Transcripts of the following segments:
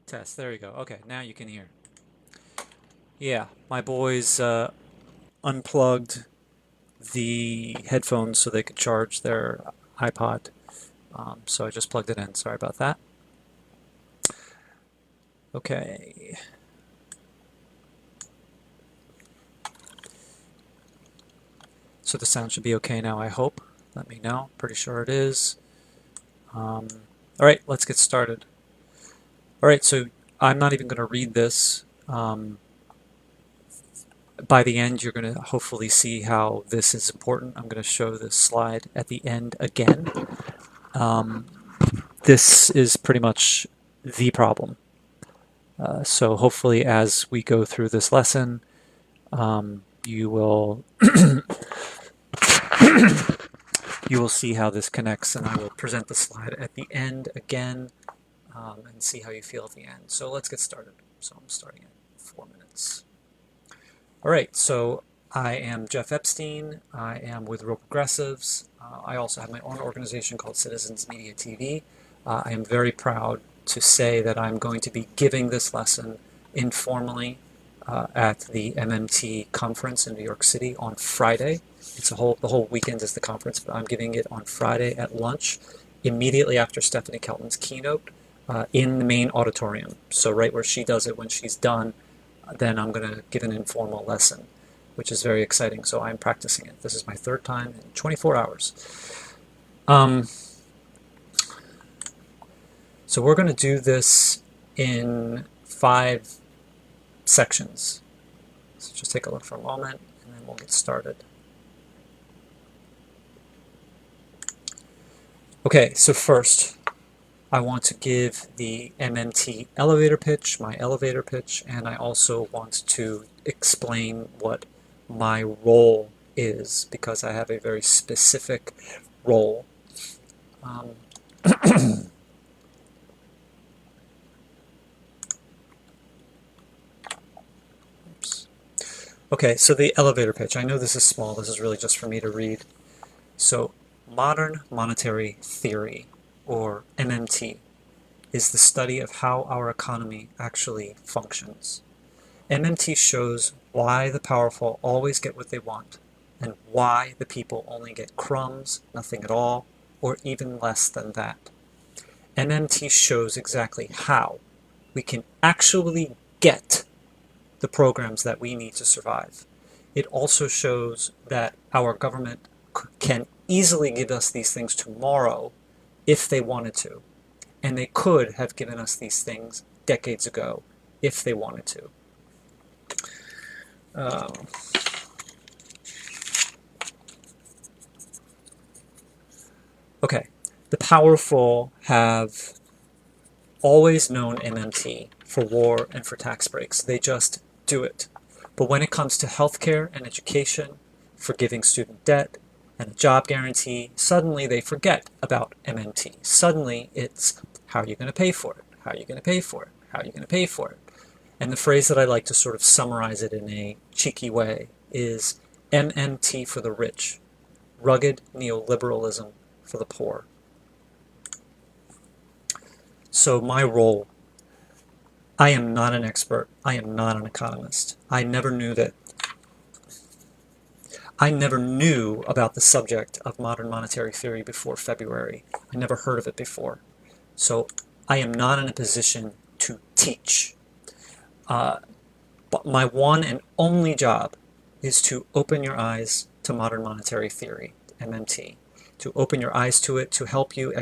Test. There you go. Okay, now you can hear. Yeah, my boys unplugged the headphones so they could charge their iPod. So I just plugged it in. Sorry about that. Okay. So the sound should be okay now, I hope. Let me know. Pretty sure it is. All right, let's get started. All right, so I'm not even going to read this. By the end, you're going to hopefully see how this is important. I'm going to show this slide at the end again. This is pretty much the problem. So hopefully as we go through this lesson, you will you will see how this connects, and I will present the slide at the end again and see how you feel at the end. So let's get started. So I'm starting at 4 minutes. All right, so I am Jeff Epstein. I am with Real Progressives. I also have my own organization called Citizens Media TV. I am very proud to say that I'm going to be giving this lesson informally at the MMT conference in New York City on Friday. The whole weekend is the conference, but I'm giving it on Friday at lunch, immediately after Stephanie Kelton's keynote in the main auditorium. So right where she does it, when she's done, then I'm going to give an informal lesson, which is very exciting. So I'm practicing it. This is my third time in 24 hours. So we're going to do this in 5 sections. So just take a look for a moment, and then we'll get started. Okay, so first, I want to give the MMT elevator pitch, my elevator pitch, and I also want to explain what my role is, because I have a very specific role. Okay, so the elevator pitch. I know this is small. This is really just for me to read. So, modern monetary theory, or MMT, is the study of how our economy actually functions. MMT shows why the powerful always get what they want, and why the people only get crumbs, nothing at all, or even less than that. MMT shows exactly how we can actually get the programs that we need to survive. It also shows that our government can easily give us these things tomorrow if they wanted to. And they could have given us these things decades ago if they wanted to. Okay, the powerful have always known MMT for war and for tax breaks. They just do it. But when it comes to healthcare and education, forgiving student debt, and a job guarantee, suddenly they forget about MMT. Suddenly it's, how are you going to pay for it? How are you going to pay for it? How are you going to pay for it? And the phrase that I like to sort of summarize it in a cheeky way is MMT for the rich, rugged neoliberalism for the poor. So my role, I am not an expert. I am not an economist. I never knew about the subject of modern monetary theory before February. I never heard of it before. So I am not in a position to teach. But my one and only job is to open your eyes to modern monetary theory, MMT, to open your eyes to it, to help you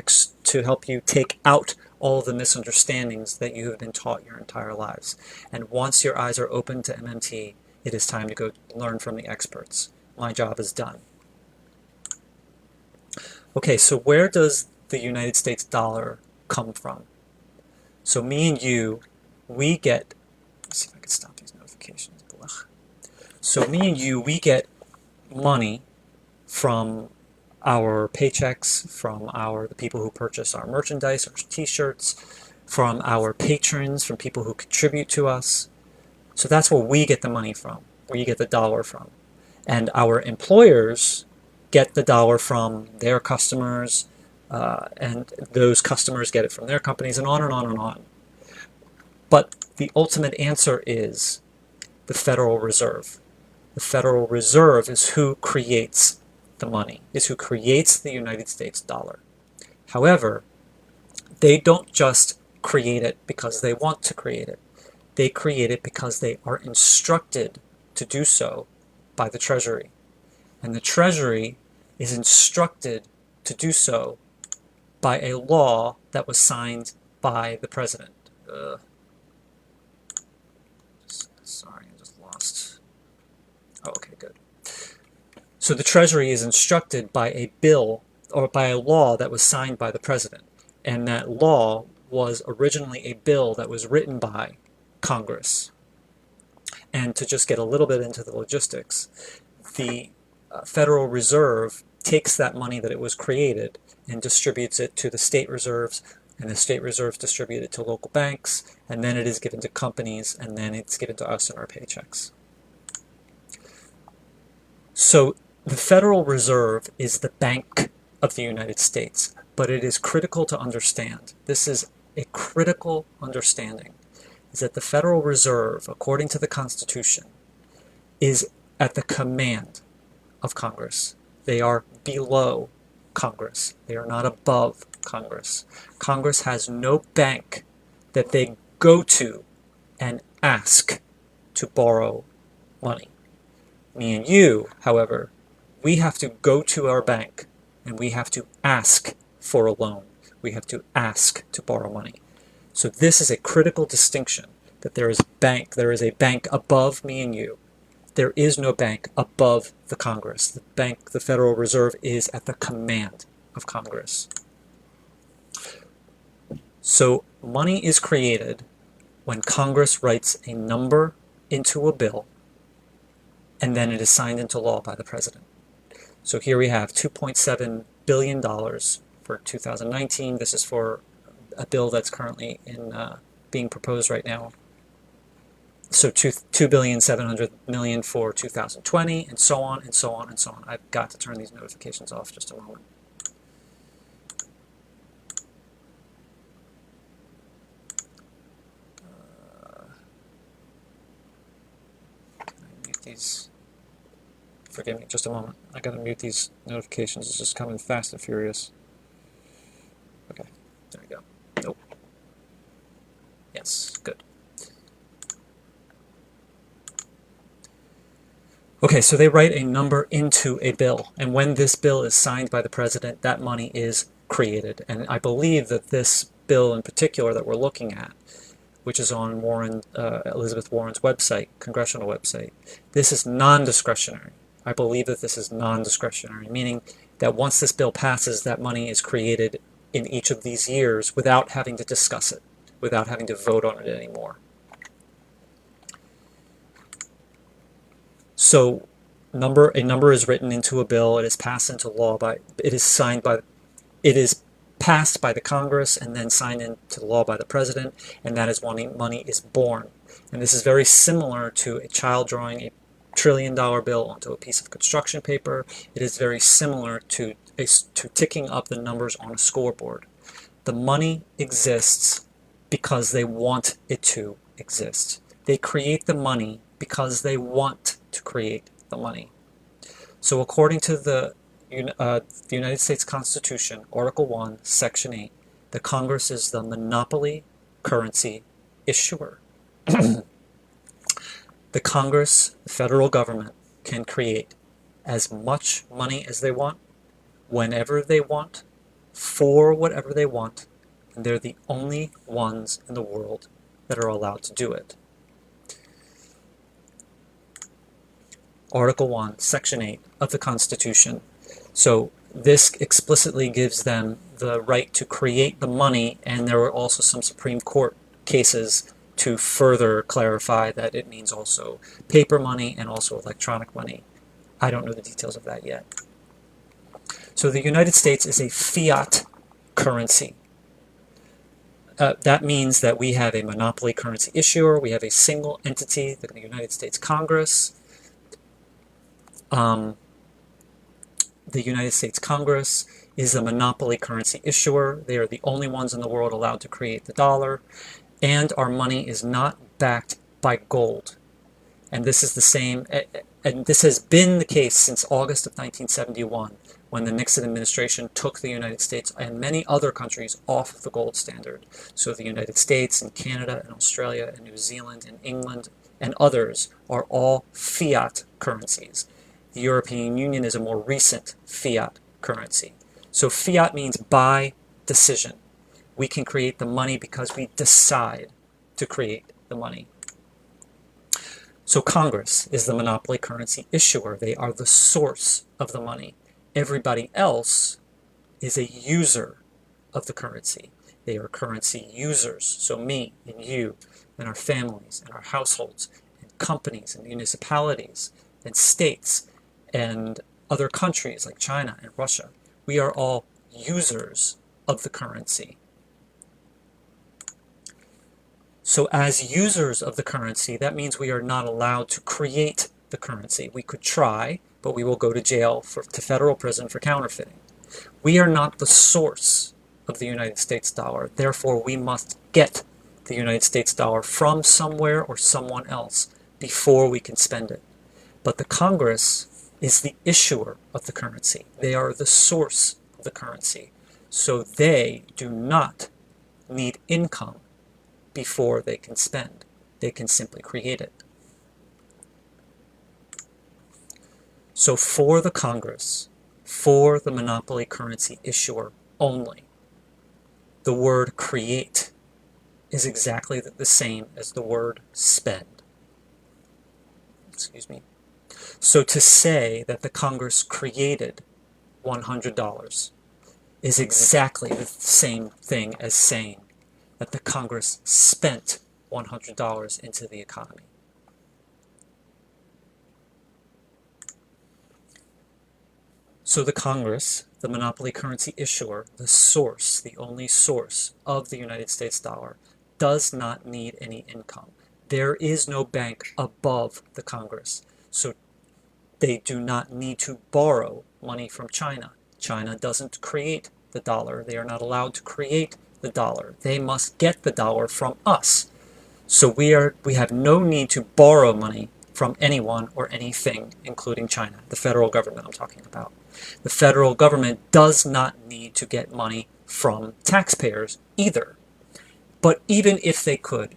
take out all of the misunderstandings that you have been taught your entire lives. And once your eyes are open to MMT, it is time to go learn from the experts. My job is done. Okay, so where does the United States dollar come from? So me and you, we get, let's see if I can stop these notifications. So me and you, we get money from our paychecks, from the people who purchase our merchandise, our t-shirts, from our patrons, from people who contribute to us. So that's where we get the money from, where you get the dollar from. And our employers get the dollar from their customers, and those customers get it from their companies, and on and on and on. But the ultimate answer is the Federal Reserve. The Federal Reserve is who creates the money, is who creates the United States dollar. However, they don't just create it because they want to create it. They create it because they are instructed to do so by the Treasury. And the Treasury is instructed to do so by a law that was signed by the president. Sorry, I just lost. Oh, okay, good. So the Treasury is instructed by a bill or by a law that was signed by the president. And that law was originally a bill that was written by Congress. And to just get a little bit into the logistics, the Federal Reserve takes that money that it was created and distributes it to the state reserves, and the state reserves distribute it to local banks, and then it is given to companies, and then it's given to us in our paychecks. So the Federal Reserve is the bank of the United States, but it is critical to understand. This is a critical understanding, is that the Federal Reserve, according to the Constitution, is at the command of Congress. They are below Congress. They are not above Congress. Congress has no bank that they go to and ask to borrow money. Me and you, however, we have to go to our bank and we have to ask for a loan. We have to ask to borrow money. So this is a critical distinction, that there is a bank above me and you. There is no bank above the Congress. The Federal Reserve is at the command of Congress. So money is created when Congress writes a number into a bill, and then it is signed into law by the president. So here we have $2.7 billion for 2019. This is for a bill that's currently being proposed right now. So $2,700,000,000 for 2020, and so on and so on and so on. I've got to turn these notifications off just a moment. Can I mute these? Forgive me, just a moment. I gotta mute these notifications. It's just coming fast and furious. Okay, there we go. Nope. Yes, good. Okay, so they write a number into a bill, and when this bill is signed by the president, that money is created. And I believe that this bill in particular that we're looking at, which is on Elizabeth Warren's website, congressional website, this is non-discretionary. I believe that this is non-discretionary, meaning that once this bill passes, that money is created in each of these years without having to discuss it, without having to vote on it anymore. So a number is written into a bill, it is passed into law it is passed by the Congress and then signed into law by the president, and that is when money is born. And this is very similar to a child drawing a $1 trillion bill onto a piece of construction paper. It is very similar to ticking up the numbers on a scoreboard. The money exists because they want it to exist. They create the money because they want to create the money. So according to the United States Constitution, Article 1, Section 8, the Congress is the monopoly currency issuer. The Congress, the federal government, can create as much money as they want, whenever they want, for whatever they want, and they're the only ones in the world that are allowed to do it. Article 1, Section 8 of the Constitution. So this explicitly gives them the right to create the money, and there were also some Supreme Court cases to further clarify that it means also paper money and also electronic money. I don't know the details of that yet. So the United States is a fiat currency. That means that we have a monopoly currency issuer, we have a single entity, the United States Congress. The United States Congress is a monopoly currency issuer. They are the only ones in the world allowed to create the dollar. and our money is not backed by gold. And this is the same, and this has been the case since August of 1971, when the Nixon administration took the United States and many other countries off of the gold standard. So the United States and Canada and Australia and New Zealand and England and others are all fiat currencies. The European Union is a more recent fiat currency. So fiat means by decision. We can create the money because we decide to create the money. So Congress is the monopoly currency issuer. They are the source of the money. Everybody else is a user of the currency. They are currency users. So me and you and our families and our households and companies and municipalities and states and other countries like China and Russia, we are all users of the currency. So as users of the currency, that means we are not allowed to create the currency. We could try, but we will go to jail, to federal prison for counterfeiting. We are not the source of the United States dollar. Therefore, we must get the United States dollar from somewhere or someone else before we can spend it. But the Congress is the issuer of the currency. They are the source of the currency. So they do not need income before they can spend. They can simply create it. So for the Congress, for the monopoly currency issuer only, the word create is exactly the same as the word spend. Excuse me. So to say that the Congress created $100 is exactly the same thing as saying that the Congress spent $100 into the economy. So the Congress, the monopoly currency issuer, the source, the only source of the United States dollar, does not need any income. There is no bank above the Congress. So they do not need to borrow money from China. China doesn't create the dollar. They are not allowed to create the dollar. They must get the dollar from us. So we have no need to borrow money from anyone or anything, including China, the federal government I'm talking about. The federal government does not need to get money from taxpayers either. But even if they could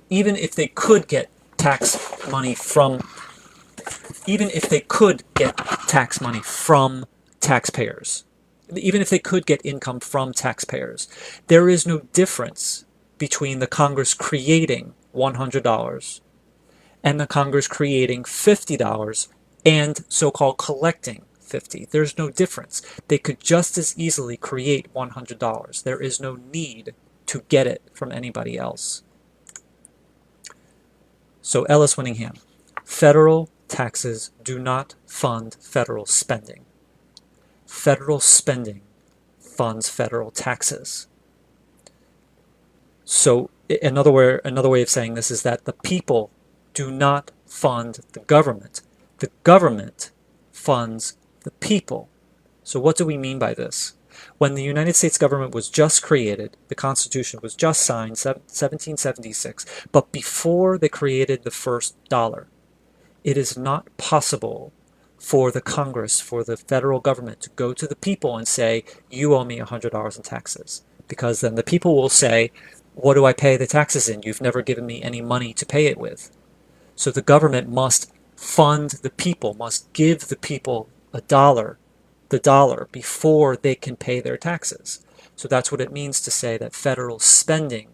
get tax money from taxpayers, even if they could get income from taxpayers, there is no difference between the Congress creating $100 and the Congress creating $50 and so-called collecting $50. There's no difference. They could just as easily create $100. There is no need to get it from anybody else. So Ellis Winningham, federal taxes do not fund federal spending. Federal spending funds federal taxes. So another way of saying this is that the people do not fund the government. The government funds the people. So what do we mean by this? When the United States government was just created, the Constitution was just signed, 1776, but before they created the first dollar, it is not possible for the Congress, for the federal government to go to the people and say, you owe me $100 in taxes. Because then the people will say, what do I pay the taxes in? You've never given me any money to pay it with. So the government must fund the people, must give the people the dollar before they can pay their taxes. So that's what it means to say that federal spending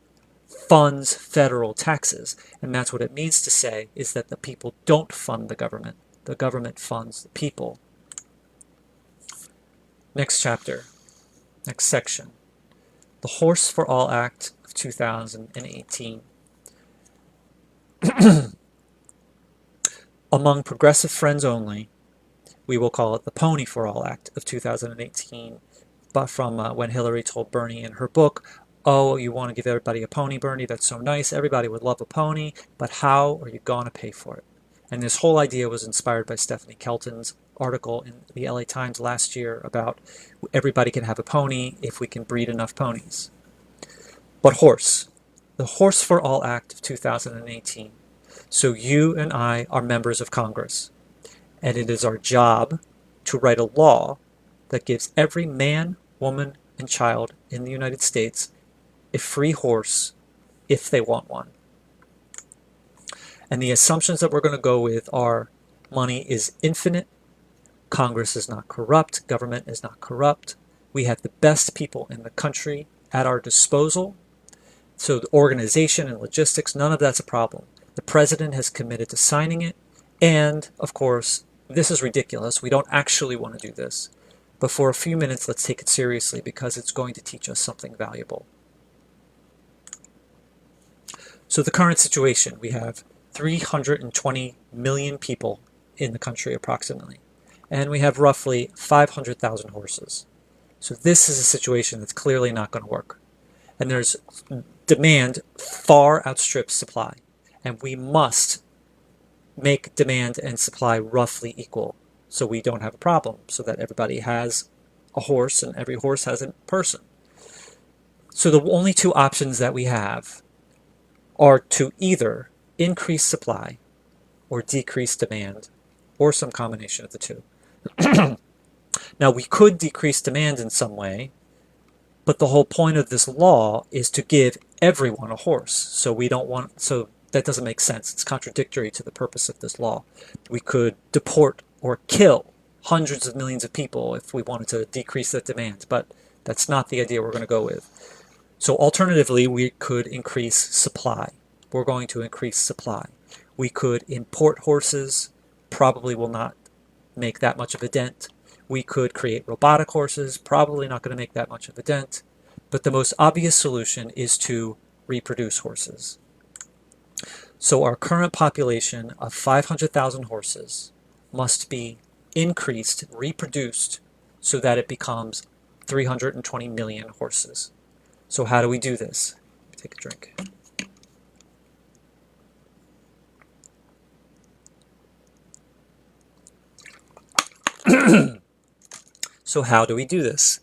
funds federal taxes. And that's what it means to say is that the people don't fund the government. The government funds the people. Next chapter, next section. The Horse for All Act of 2018. Among progressive friends only, we will call it the Pony for All Act of 2018, but from when Hillary told Bernie in her book, oh, you want to give everybody a pony, Bernie, that's so nice, everybody would love a pony, but how are you going to pay for it? And this whole idea was inspired by Stephanie Kelton's article in the LA Times last year about everybody can have a pony if we can breed enough ponies. But horse. the Horse for All Act of 2018. So you and I are members of Congress, and it is our job to write a law that gives every man, woman, and child in the United States a free horse if they want one. And the assumptions that we're going to go with are money is infinite, Congress is not corrupt, government is not corrupt, we have the best people in the country at our disposal, so the organization and logistics, none of that's a problem. The president has committed to signing it, and of course, this is ridiculous, we don't actually want to do this, but for a few minutes let's take it seriously because it's going to teach us something valuable. So the current situation, we have 320 million people in the country approximately, and we have roughly 500,000 horses. So this is a situation that's clearly not going to work. And there's demand far outstrips supply, and we must make demand and supply roughly equal so we don't have a problem, so that everybody has a horse and every horse has a person. So the only two options that we have are to either increase supply or decrease demand, or some combination of the two. Now we could decrease demand in some way, but the whole point of this law is to give everyone a horse. So that doesn't make sense. It's contradictory to the purpose of this law. We could deport or kill hundreds of millions of people if we wanted to decrease that demand, but that's not the idea we're going to go with. So alternatively, we could increase supply. We're going to increase supply. We could import horses, probably will not make that much of a dent. We could create robotic horses, probably not going to make that much of a dent. But the most obvious solution is to reproduce horses. So our current population of 500,000 horses must be increased, reproduced, so that it becomes 320 million horses. So how do we do this? Take a drink. So how do we do this?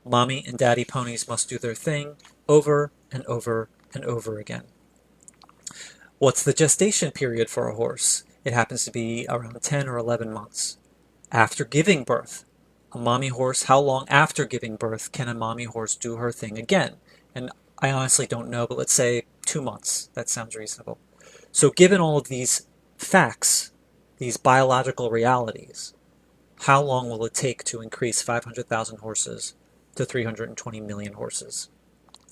Mommy and daddy ponies must do their thing over and over and over again. What's the gestation period for a horse? It happens to be around 10 or 11 months. After giving birth, a mommy horse, how long after giving birth can a mommy horse do her thing again? And I honestly don't know, but let's say 2 months. That sounds reasonable. So given all of these facts, these biological realities, how long will it take to increase 500,000 horses to 320 million horses?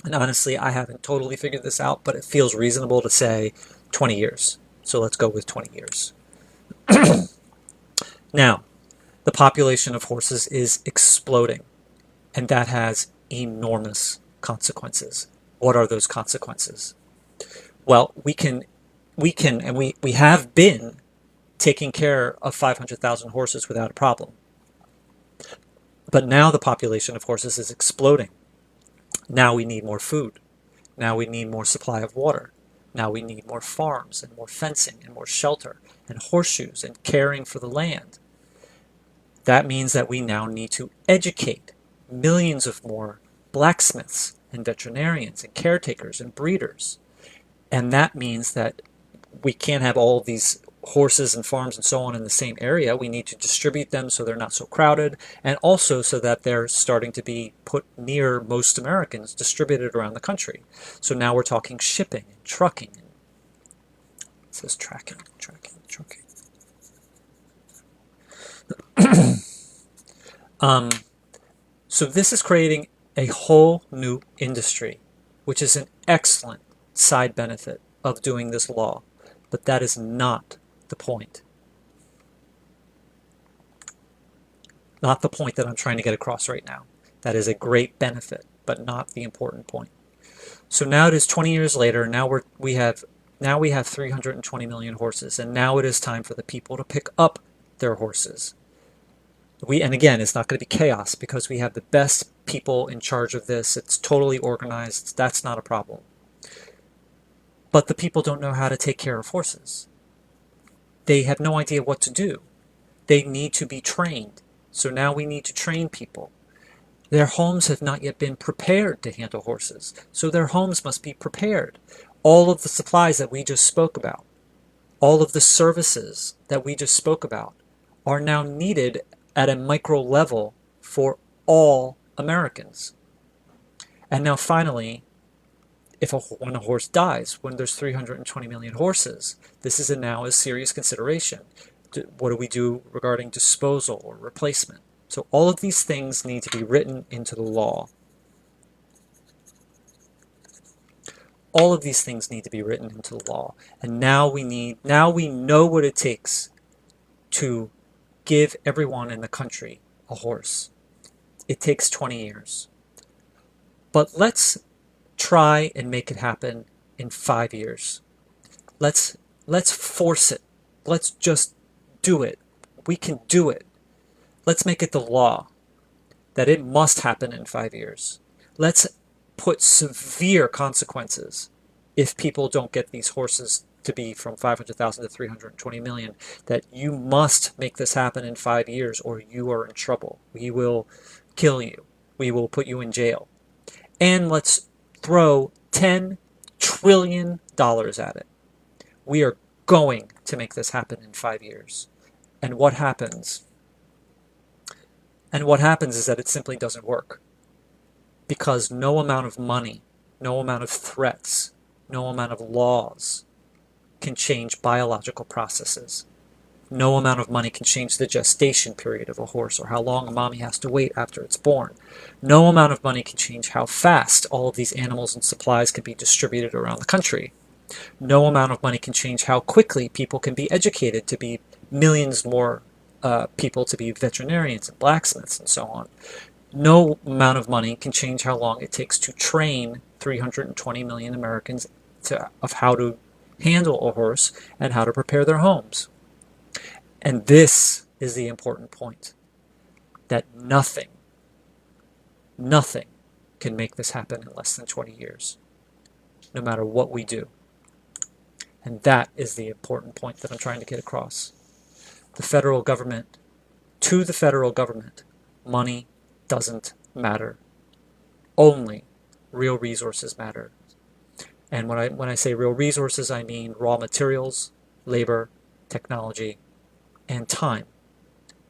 And honestly, I haven't totally figured this out, but it feels reasonable to say 20 years. So let's go with 20 years. Now, the population of horses is exploding, and that has enormous consequences. What are those consequences? Well, we have been taking care of 500,000 horses without a problem. But now the population of horses is exploding. Now we need more food. Now we need more supply of water. Now we need more farms and more fencing and more shelter and horseshoes and caring for the land. That means that we now need to educate millions of more blacksmiths and veterinarians and caretakers and breeders. And that means that we can't have all of these horses and farms and so on in the same area. We need to distribute them so they're not so crowded, and also so that they're starting to be put near most Americans, distributed around the country. So now we're talking shipping and trucking. It says tracking. So this is creating a whole new industry, which is an excellent side benefit of doing this law, but that is not the point. Not the point that I'm trying to get across right now. That is a great benefit, but not the important point. So now it is 20 years later. Now we have 320 million horses, and now it is time for the people to pick up their horses. And again, it's not going to be chaos because we have the best people in charge of this. It's totally organized. That's not a problem. But the people don't know how to take care of horses. They have no idea what to do. They need to be trained. So now we need to train people. Their homes have not yet been prepared to handle horses, so their homes must be prepared. All of the supplies that we just spoke about, all of the services that we just spoke about, are now needed at a micro level for all Americans. And now finally, when a horse dies, when there's 320 million horses, this is now a serious consideration. What do we do regarding disposal or replacement? So all of these things need to be written into the law. All of these things need to be written into the law. And now we know what it takes to give everyone in the country a horse. It takes 20 years. But let's try and make it happen in 5 years. Let's force it. Let's just do it. We can do it. Let's make it the law that it must happen in 5 years. Let's put severe consequences if people don't get these horses to be from 500,000 to 320 million, that you must make this happen in 5 years or you are in trouble. We will kill you. We will put you in jail. And let's throw $10 trillion at it. We are going to make this happen in 5 years. And what happens? And what happens is that it simply doesn't work. Because no amount of money, no amount of threats, no amount of laws can change biological processes. No amount of money can change the gestation period of a horse or how long a mommy has to wait after it's born. No amount of money can change how fast all of these animals and supplies can be distributed around the country. No amount of money can change how quickly people can be educated to be millions more people to be veterinarians and blacksmiths and so on. No amount of money can change how long it takes to train 320 million Americans of how to handle a horse and how to prepare their homes. And this is the important point, that nothing can make this happen in less than 20 years, no matter what we do. And that is the important point that I'm trying to get across. To the federal government, money doesn't matter. Only real resources matter. And when I say real resources, I mean raw materials, labor, technology, and time.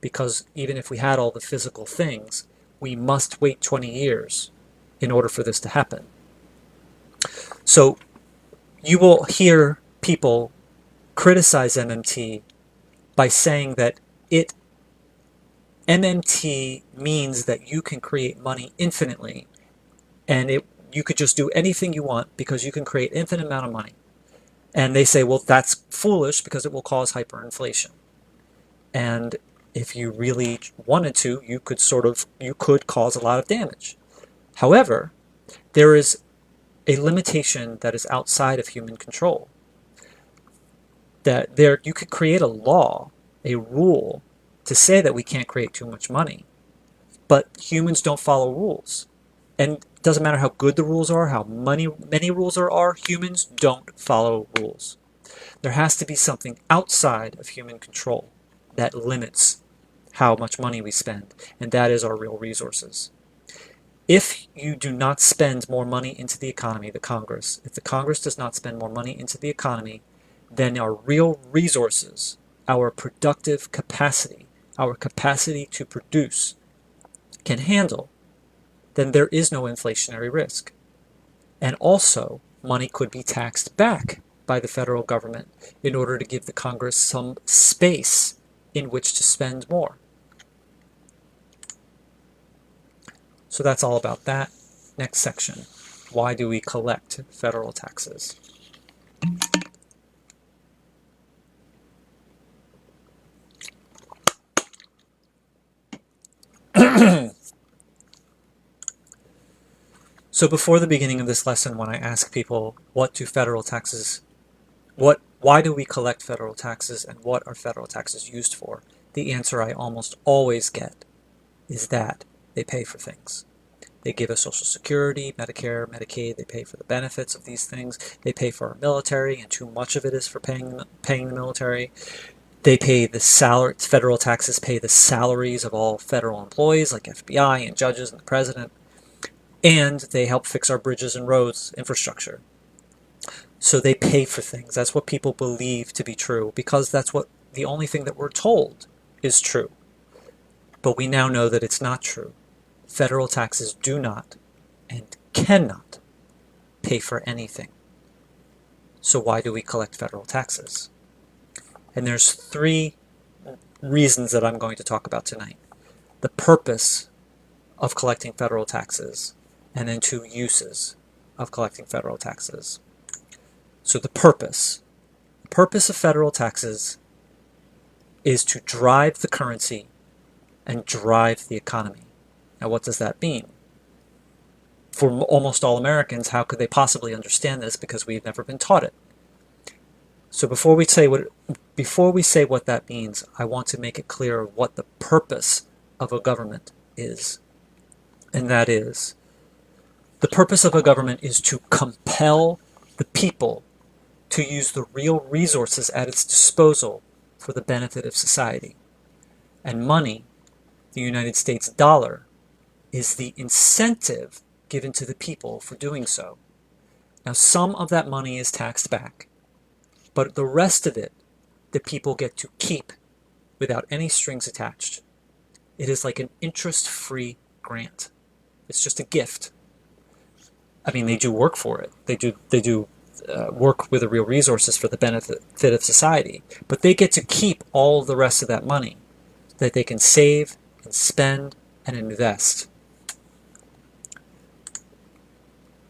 Because even if we had all the physical things, we must wait 20 years in order for this to happen. So you will hear people criticize MMT by saying that MMT means that you can create money infinitely, and you could just do anything you want because you can create infinite amount of money. And they say, well, that's foolish because it will cause hyperinflation. And if you really wanted to, you could cause a lot of damage. However, there is a limitation that is outside of human control. That you could create a law, a rule, to say that we can't create too much money. But humans don't follow rules. And it doesn't matter how good the rules are, how many rules there are, humans don't follow rules. There has to be something outside of human control that limits how much money we spend, and that is our real resources. If you do not spend more money into the economy, if the Congress does not spend more money into the economy, then our real resources, our productive capacity, our capacity to produce, can handle, then there is no inflationary risk. And also, money could be taxed back by the federal government in order to give the Congress some space in which to spend more. So that's all about that. Next section. Why do we collect federal taxes? So before the beginning of this lesson, when I ask people, why do we collect federal taxes and what are federal taxes used for? The answer I almost always get is that they pay for things. They give us Social Security, Medicare, Medicaid. They pay for the benefits of these things. They pay for our military, and too much of it is for paying the military. They pay the salary, federal taxes pay the salaries of all federal employees like FBI and judges and the president, and they help fix our bridges and roads infrastructure. So they pay for things. That's what people believe to be true because that's what the only thing that we're told is true. But we now know that it's not true. Federal taxes do not and cannot pay for anything. So why do we collect federal taxes? And there's three reasons that I'm going to talk about tonight. The purpose of collecting federal taxes, and then two uses of collecting federal taxes. So the purpose of federal taxes is to drive the currency and drive the economy. Now what does that mean? For almost all Americans, how could they possibly understand this because we've never been taught it? So before we say what that means, I want to make it clear what the purpose of a government is. And that is, the purpose of a government is to compel the people to use the real resources at its disposal for the benefit of society. And money, the United States dollar, is the incentive given to the people for doing so. Now, some of that money is taxed back, but the rest of it, the people get to keep without any strings attached. It is like an interest-free grant. It's just a gift. I mean, they do work for it. They do work with the real resources for the benefit of society, but they get to keep all the rest of that money that they can save and spend and invest.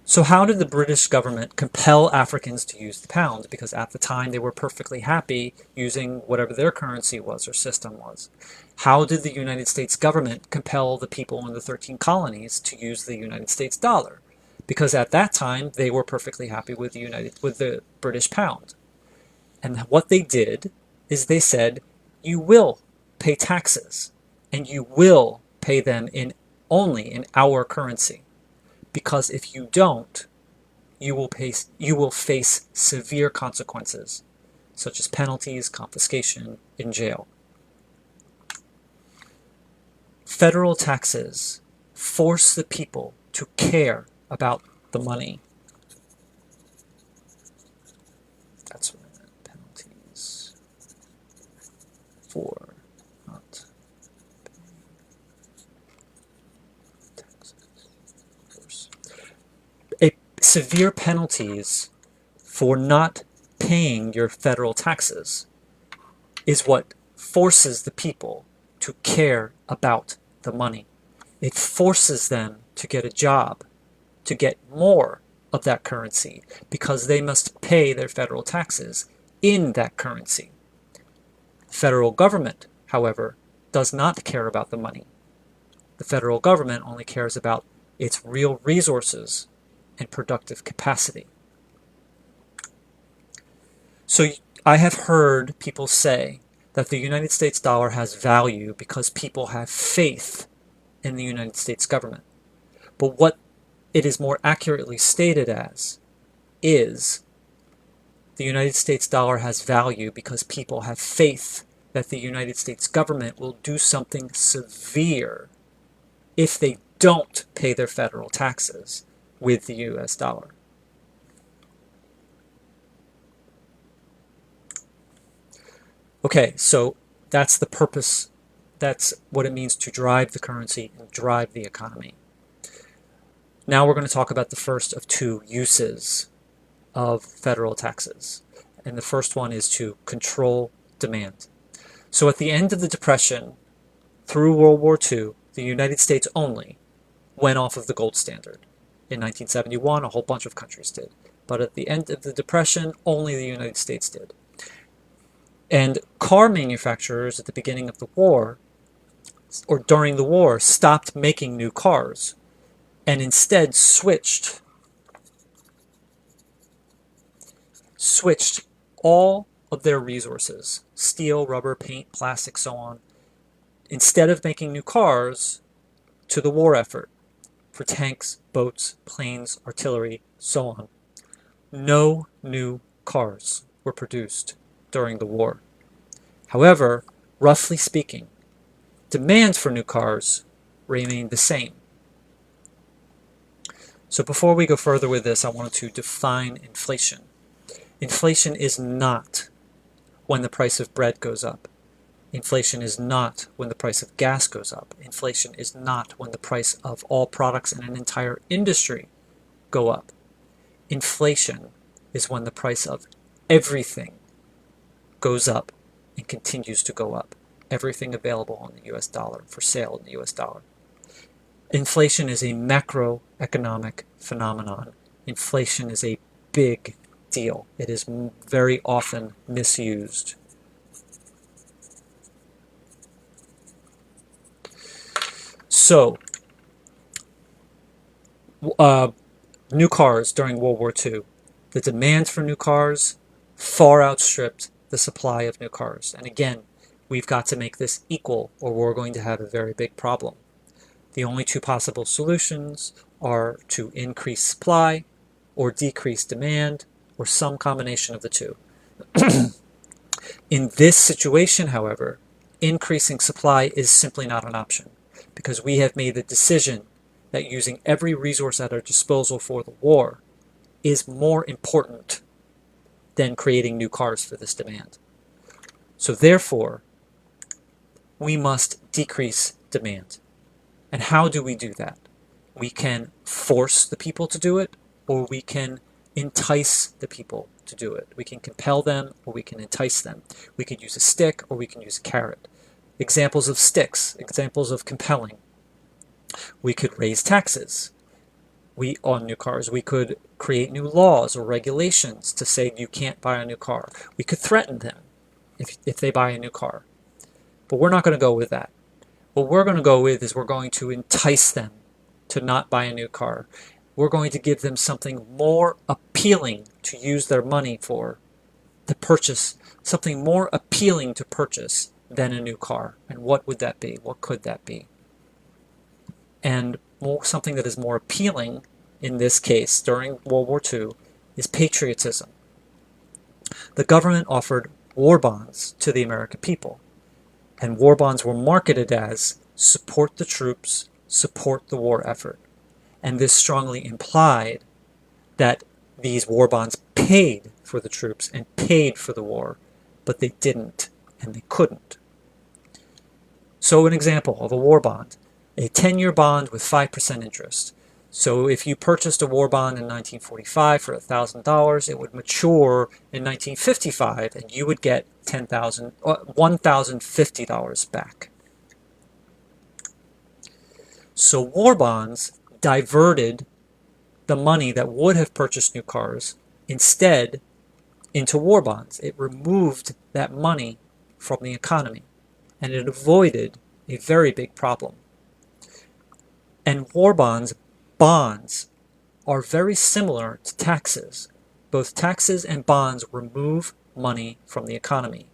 So how did the British government compel Africans to use the pound? Because at the time they were perfectly happy using whatever their currency was or system was. How did the United States government compel the people in the 13 colonies to use the United States dollar? Because at that time they were perfectly happy with the British pound. And what they did is they said, you will pay taxes, and you will pay them only in our currency. Because if you don't, you will face severe consequences, such as penalties, confiscation, and jail. Federal taxes force the people to care about the money. That's what I meant. Penalties for not severe penalties for not paying your federal taxes is what forces the people to care about the money. It forces them to get a job, to get more of that currency, because they must pay their federal taxes in that currency. The federal government, however, does not care about the money. The federal government only cares about its real resources and productive capacity. So I have heard people say that the United States dollar has value because people have faith in the United States government. But what it is more accurately stated as is the United States dollar has value because people have faith that the United States government will do something severe if they don't pay their federal taxes with the US dollar. Okay, so that's the purpose. That's what it means to drive the currency and drive the economy. Now we're going to talk about the first of two uses of federal taxes. And the first one is to control demand. So at the end of the Depression, through World War II, the United States only went off of the gold standard. In 1971, a whole bunch of countries did. But at the end of the Depression, only the United States did. And car manufacturers at the beginning of the war, or during the war, stopped making new cars and instead switched all of their resources, steel, rubber, paint, plastic, so on, instead of making new cars, to the war effort for tanks, boats, planes, artillery, so on. No new cars were produced during the war. However, roughly speaking, demand for new cars remained the same. So before we go further with this, I wanted to define inflation. Inflation is not when the price of bread goes up. Inflation is not when the price of gas goes up. Inflation is not when the price of all products in an entire industry go up. Inflation is when the price of everything goes up and continues to go up. Everything available on the US dollar, for sale in the US dollar. Inflation is a macroeconomic phenomenon. Inflation is a big deal. It is very often misused. So, new cars during World War II. The demand for new cars far outstripped the supply of new cars. And again, we've got to make this equal or we're going to have a very big problem. The only two possible solutions are to increase supply or decrease demand or some combination of the two. In this situation, however, increasing supply is simply not an option because we have made the decision that using every resource at our disposal for the war is more important than creating new cars for this demand. So therefore, we must decrease demand. And how do we do that? We can force the people to do it, or we can entice the people to do it. We can compel them, or we can entice them. We could use a stick, or we can use a carrot. Examples of sticks, examples of compelling. We could raise taxes on new cars. We could create new laws or regulations to say you can't buy a new car. We could threaten them if they buy a new car. But we're not going to go with that. What we're going to go with is we're going to entice them to not buy a new car. We're going to give them something more appealing to use their money for, to purchase, something more appealing to purchase than a new car. And what would that be? What could that be? And something that is more appealing in this case during World War II is patriotism. The government offered war bonds to the American people. And war bonds were marketed as support the troops, support the war effort. And this strongly implied that these war bonds paid for the troops and paid for the war, but they didn't and they couldn't. So an example of a war bond, a 10-year bond with 5% interest. So if you purchased a war bond in 1945 for $1,000, it would mature in 1955 and you would get $1,050 back. So war bonds diverted the money that would have purchased new cars instead into war bonds. It removed that money from the economy and it avoided a very big problem. And war bonds are very similar to taxes. Both taxes and bonds remove money from the economy.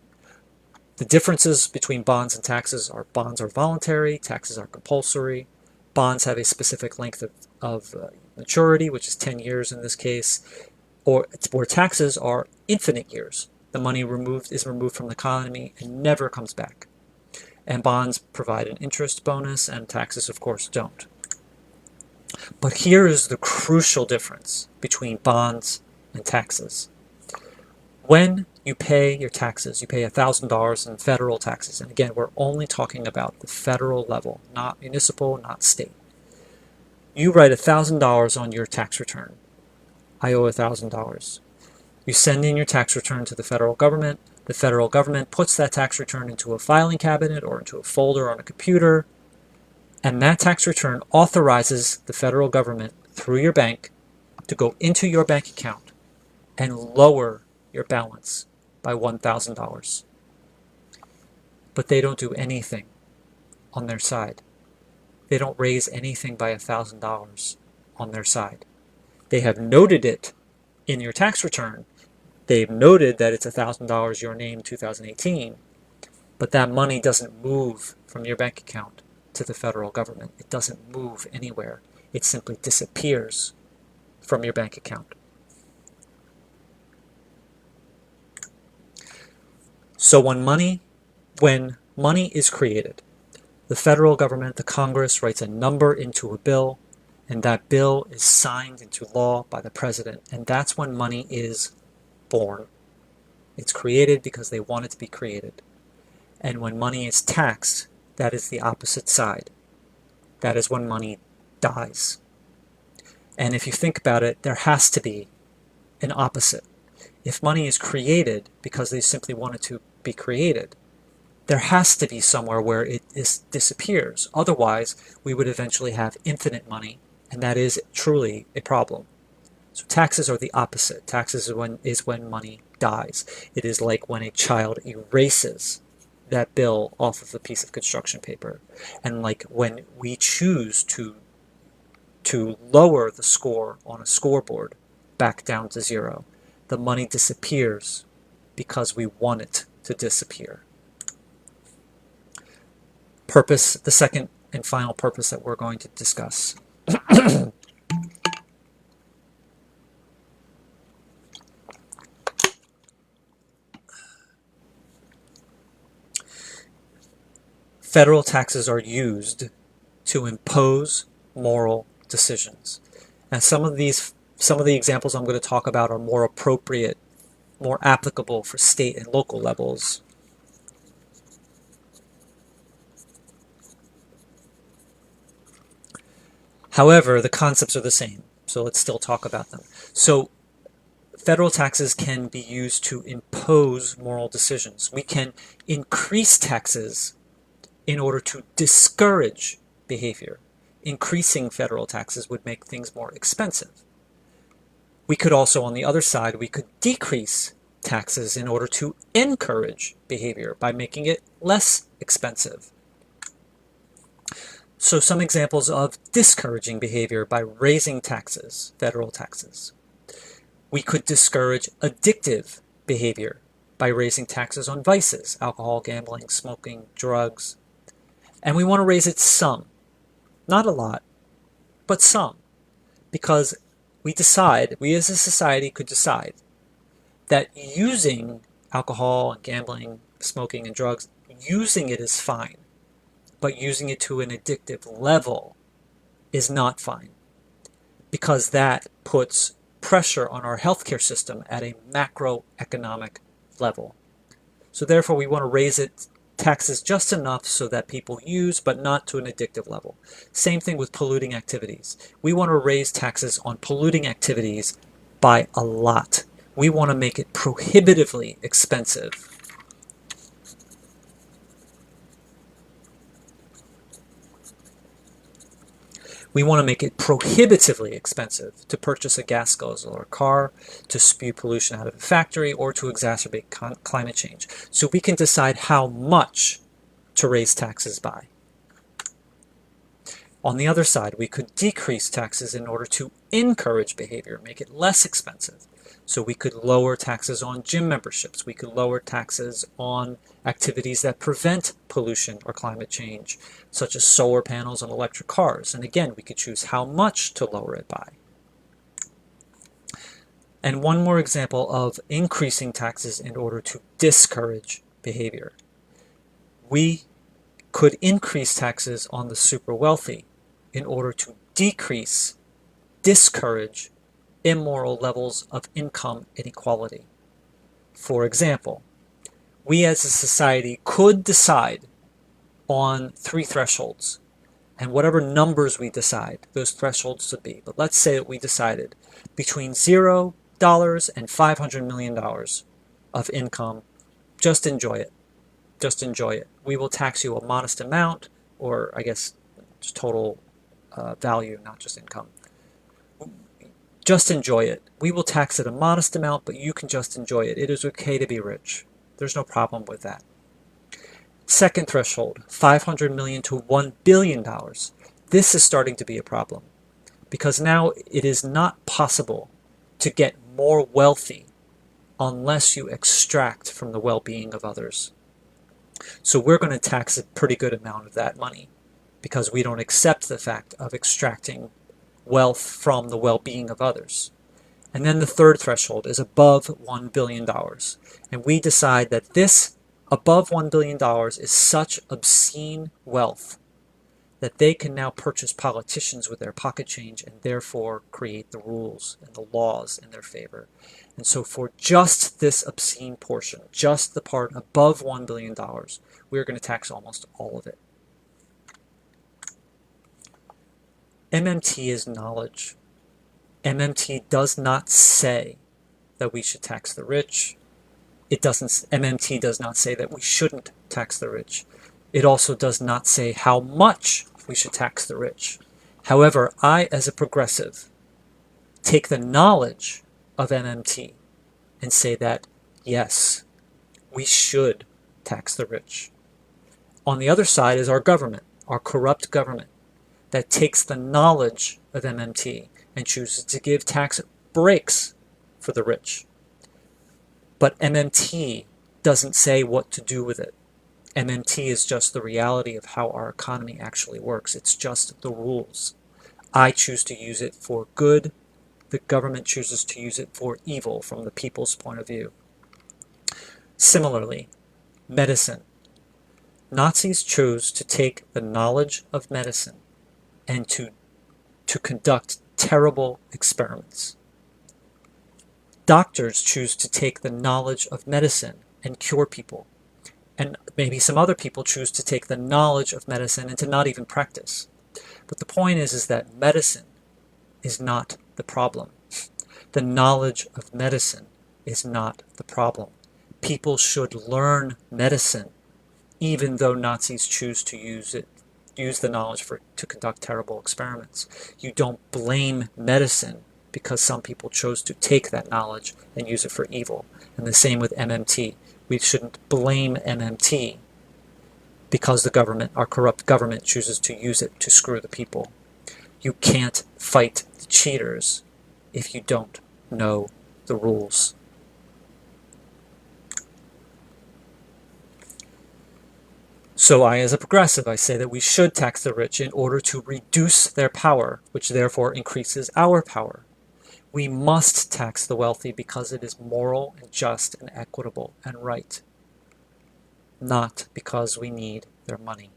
The differences between bonds and taxes are bonds are voluntary, taxes are compulsory. Bonds have a specific length of maturity, which is 10 years in this case, or where taxes are infinite years. The money is removed from the economy and never comes back. And bonds provide an interest bonus, and taxes, of course, don't. But here is the crucial difference between bonds and taxes. When you pay your taxes, you pay $1,000 in federal taxes. And again, we're only talking about the federal level, not municipal, not state. You write $1,000 on your tax return. I owe $1,000. You send in your tax return to the federal government. The federal government puts that tax return into a filing cabinet or into a folder on a computer. And that tax return authorizes the federal government through your bank to go into your bank account and lower your balance by $1,000. But they don't do anything on their side. They don't raise anything by $1,000 on their side. They have noted it in your tax return. They've noted that it's $1,000 your name 2018, but that money doesn't move from your bank account to the federal government. It doesn't move anywhere. It simply disappears from your bank account. So when money When money is created, the federal government, the Congress, writes a number into a bill, and that bill is signed into law by the president, and that's when money is born. It's created because they want it to be created. And when money is taxed, that is the opposite side. That is when money dies. And if you think about it, there has to be an opposite. If money is created because they simply want it to be created, there has to be somewhere where it disappears. Otherwise, we would eventually have infinite money, and that is truly a problem. So taxes are the opposite. Taxes is when money dies. It is like when a child erases that bill off of a piece of construction paper, and like when we choose to lower the score on a scoreboard back down to zero. The money disappears because we want it to disappear. Purpose, the second and final purpose that we're going to discuss. Federal taxes are used to impose moral decisions. And some of the examples I'm going to talk about are more appropriate, more applicable for state and local levels. However, the concepts are the same, so let's still talk about them. So federal taxes can be used to impose moral decisions. We can increase taxes in order to discourage behavior. Increasing federal taxes would make things more expensive. We could also, on the other side, we could decrease taxes in order to encourage behavior by making it less expensive. So some examples of discouraging behavior by raising taxes, federal taxes. We could discourage addictive behavior by raising taxes on vices, alcohol, gambling, smoking, drugs. And we want to raise it some. Not a lot, but some. Because we as a society could decide that using alcohol and gambling, smoking and drugs, using it is fine. But using it to an addictive level is not fine. Because that puts pressure on our healthcare system at a macroeconomic level. So therefore we want to raise taxes just enough so that people use, but not to an addictive level. Same thing with polluting activities. We want to raise taxes on polluting activities by a lot. We want to make it prohibitively expensive. We want to make it prohibitively expensive to purchase a gas guzzler car, to spew pollution out of a factory, or to exacerbate climate change. So we can decide how much to raise taxes by. On the other side, we could decrease taxes in order to encourage behavior, make it less expensive. So we could lower taxes on gym memberships. We could lower taxes on activities that prevent pollution or climate change, such as solar panels and electric cars. And again, we could choose how much to lower it by. And one more example of increasing taxes in order to discourage behavior. We could increase taxes on the super wealthy in order to discourage immoral levels of income inequality. For example, we as a society could decide on 3 thresholds, and whatever numbers we decide, those thresholds to be. But let's say that we decided between $0 and $500 million of income, just enjoy it. Just enjoy it. We will tax you a modest amount, or I guess just total value, not just income. Just enjoy it. We will tax it a modest amount, but you can just enjoy it. It is okay to be rich. There's no problem with that. Second threshold, $500 million to $1 billion. This is starting to be a problem because now it is not possible to get more wealthy unless you extract from the well-being of others. So we're going to tax a pretty good amount of that money because we don't accept the fact of extracting wealth from the well-being of others. And then the third threshold is above $1 billion. And we decide that this above $1 billion is such obscene wealth that they can now purchase politicians with their pocket change and therefore create the rules and the laws in their favor. And so for just this obscene portion, just the part above $1 billion, we're going to tax almost all of it. MMT is knowledge. MMT does not say that we should tax the rich. MMT does not say that we shouldn't tax the rich. It also does not say how much we should tax the rich. However, I, as a progressive, take the knowledge of MMT and say that, yes, we should tax the rich. On the other side is our government, our corrupt government, that takes the knowledge of MMT and chooses to give tax breaks for the rich. But MMT doesn't say what to do with it. MMT is just the reality of how our economy actually works. It's just the rules. I choose to use it for good. The government chooses to use it for evil from the people's point of view. Similarly, medicine. Nazis chose to take the knowledge of medicine and to conduct terrible experiments. Doctors choose to take the knowledge of medicine and cure people. And maybe some other people choose to take the knowledge of medicine and to not even practice. But the point is that medicine is not the problem. The knowledge of medicine is not the problem. People should learn medicine, even though Nazis choose to use the knowledge to conduct terrible experiments. You don't blame medicine because some people chose to take that knowledge and use it for evil. And the same with MMT. We shouldn't blame MMT because the government, our corrupt government, chooses to use it to screw the people. You can't fight the cheaters if you don't know the rules. So I, as a progressive, I say that we should tax the rich in order to reduce their power, which therefore increases our power. We must tax the wealthy because it is moral and just and equitable and right, not because we need their money.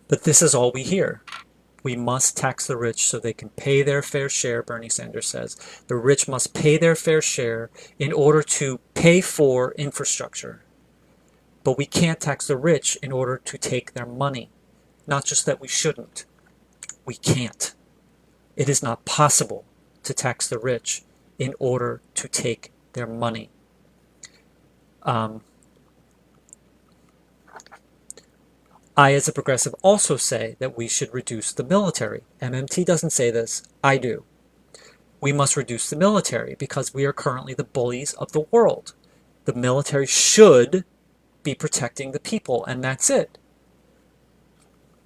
But this is all we hear. We must tax the rich so they can pay their fair share, Bernie Sanders says. The rich must pay their fair share in order to pay for infrastructure. But we can't tax the rich in order to take their money. Not just that we shouldn't. We can't. It is not possible to tax the rich in order to take their money. I, as a progressive, also say that we should reduce the military. MMT doesn't say this. I do. We must reduce the military because we are currently the bullies of the world. The military should be protecting the people, and that's it.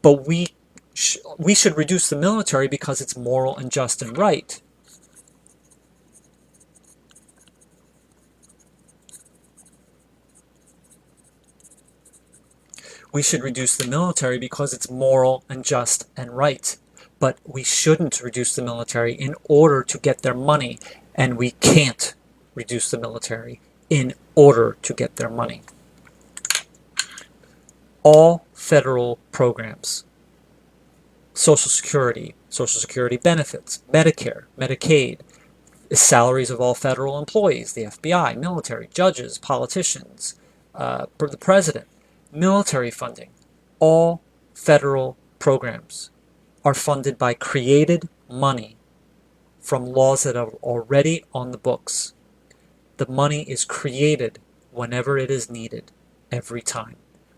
But we should reduce the military because it's moral and just and right. We should reduce the military because it's moral and just and right. But we shouldn't reduce the military in order to get their money, and we can't reduce the military in order to get their money. All federal programs, Social Security benefits, Medicare, Medicaid, salaries of all federal employees, the FBI, military, judges, politicians, the president, military funding, all federal programs are funded by created money from laws that are already on the books. The money is created whenever it is needed, every time.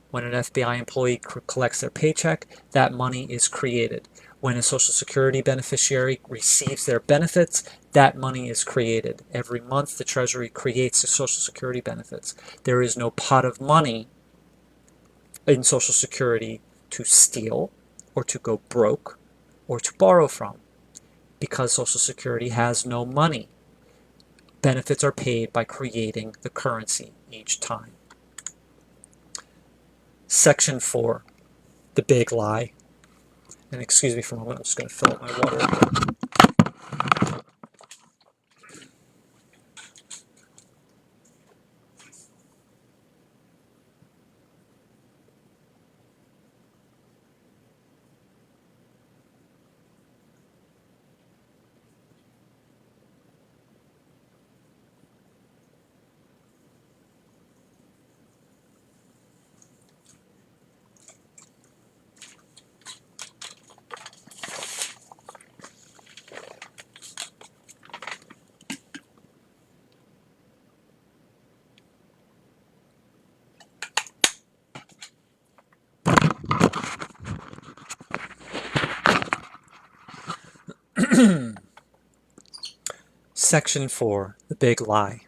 When an FBI employee collects their paycheck, that money is created. When a Social Security beneficiary receives their benefits, that money is created. Every month, the Treasury creates the Social Security benefits. There is no pot of money in Social Security to steal or to go broke or to borrow from, because Social Security has no money. Benefits are paid by creating the currency each time. Section 4, the big lie. And excuse me for a moment, I'm just going to fill up my water. Section 4, the big lie.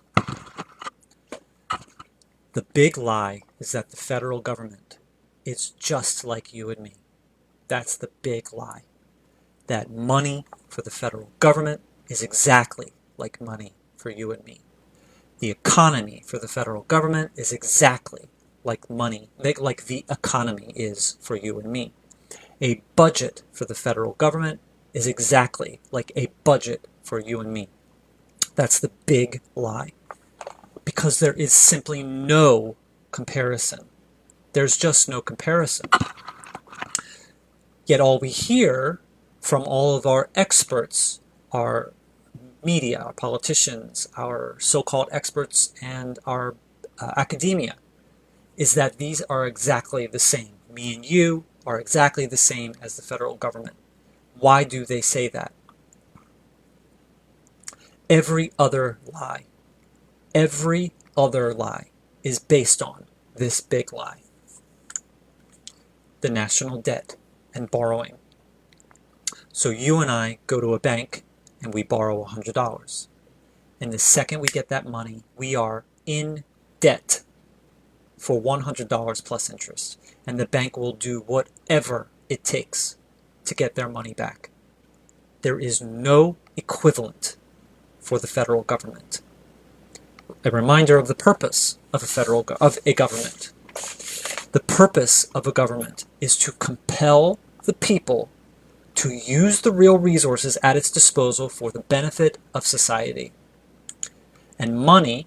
The big lie is that the federal government is just like you and me. That's the big lie. That money for the federal government is exactly like money for you and me. The economy for the federal government is exactly like money, like the economy is for you and me. A budget for the federal government is exactly like a budget for you and me. That's the big lie. Because there is simply no comparison. There's just no comparison. Yet all we hear from all of our experts, our media, our politicians, our so-called experts, and our academia, is that these are exactly the same. Me and you are exactly the same as the federal government. Why do they say that? Every other lie is based on this big lie. The national debt and borrowing. So you and I go to a bank and we borrow $100. And the second we get that money, we are in debt for $100 plus interest. And the bank will do whatever it takes to get their money back. There is no equivalent for the federal government. A reminder of the purpose of a government. The purpose of a government is to compel the people to use the real resources at its disposal for the benefit of society. And money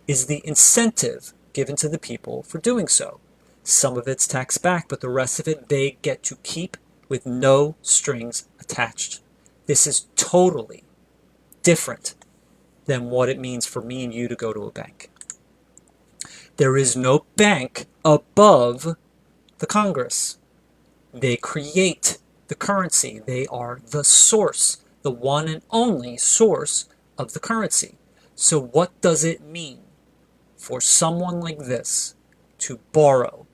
is the incentive given to the people for doing so. Some of it's taxed back, but the rest of it they get to keep with no strings attached. This is totally different than what it means for me and you to go to a bank. There is no bank above the Congress. They create the currency. They are the source, the one and only source of the currency. So what does it mean for someone like this to borrow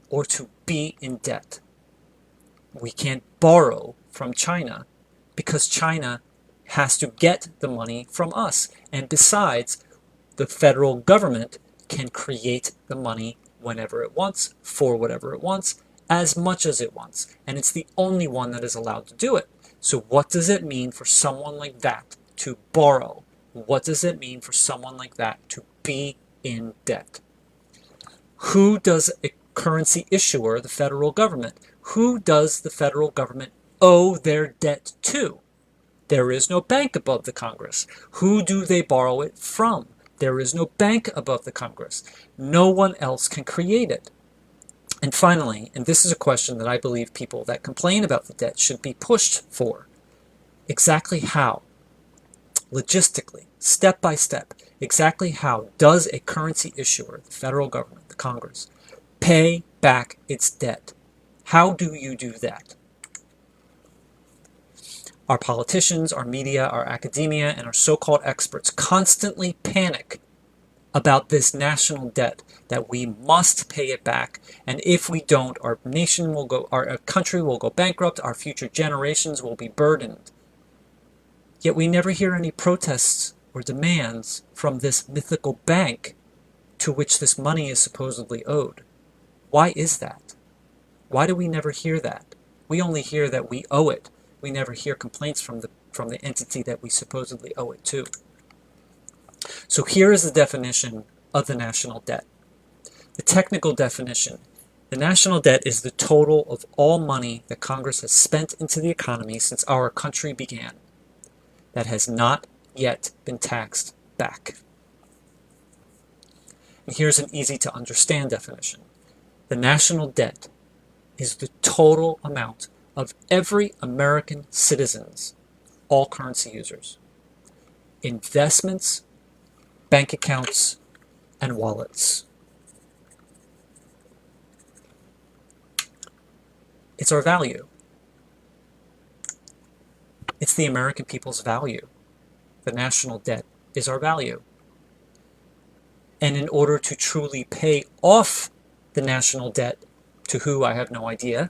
or to be in debt? We can't borrow from China because China has to get the money from us. And besides, the federal government can create the money whenever it wants, for whatever it wants, as much as it wants. And it's the only one that is allowed to do it. So what does it mean for someone like that to borrow? What does it mean for someone like that to be in debt? Who does a currency issuer, the federal government, who does the federal government owe their debt to? There is no bank above the Congress. Who do they borrow it from? There is no bank above the Congress. No one else can create it. And finally, and this is a question that I believe people that complain about the debt should be pushed for, exactly how, logistically, step by step, exactly how does a currency issuer, the federal government, the Congress, pay back its debt? How do you do that? Our politicians, our media, our academia, and our so-called experts constantly panic about this national debt, that we must pay it back, and if we don't, our nation will go, our country will go bankrupt, our future generations will be burdened. Yet we never hear any protests or demands from this mythical bank to which this money is supposedly owed. Why is that? Why do we never hear that? We only hear that we owe it. We never hear complaints from the entity that we supposedly owe it to. So here is the definition of the national debt. The technical definition The national debt is the total of all money that Congress has spent into the economy since our country began that has not yet been taxed back. And here's an easy to understand definition. The national debt is the total amount of every American citizen's, all currency users, investments, bank accounts, and wallets. It's our value. It's the American people's value. The national debt is our value. And in order to truly pay off the national debt, to who I have no idea,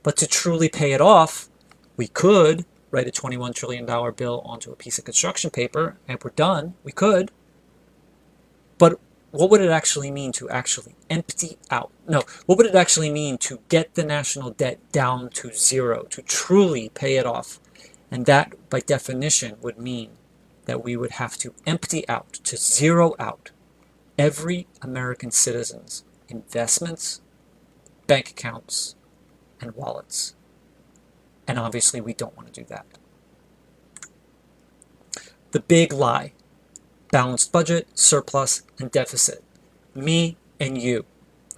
but to truly pay it off, we could write a $21 trillion bill onto a piece of construction paper and we're done. We could. But what would it actually mean to actually empty out? No, what would it actually mean to get the national debt down to zero, to truly pay it off? And that, by definition, would mean that we would have to empty out, to zero out, every American citizen's investments, bank accounts, and wallets. And obviously we don't want to do that. The big lie. Balanced budget, surplus, and deficit. Me and you.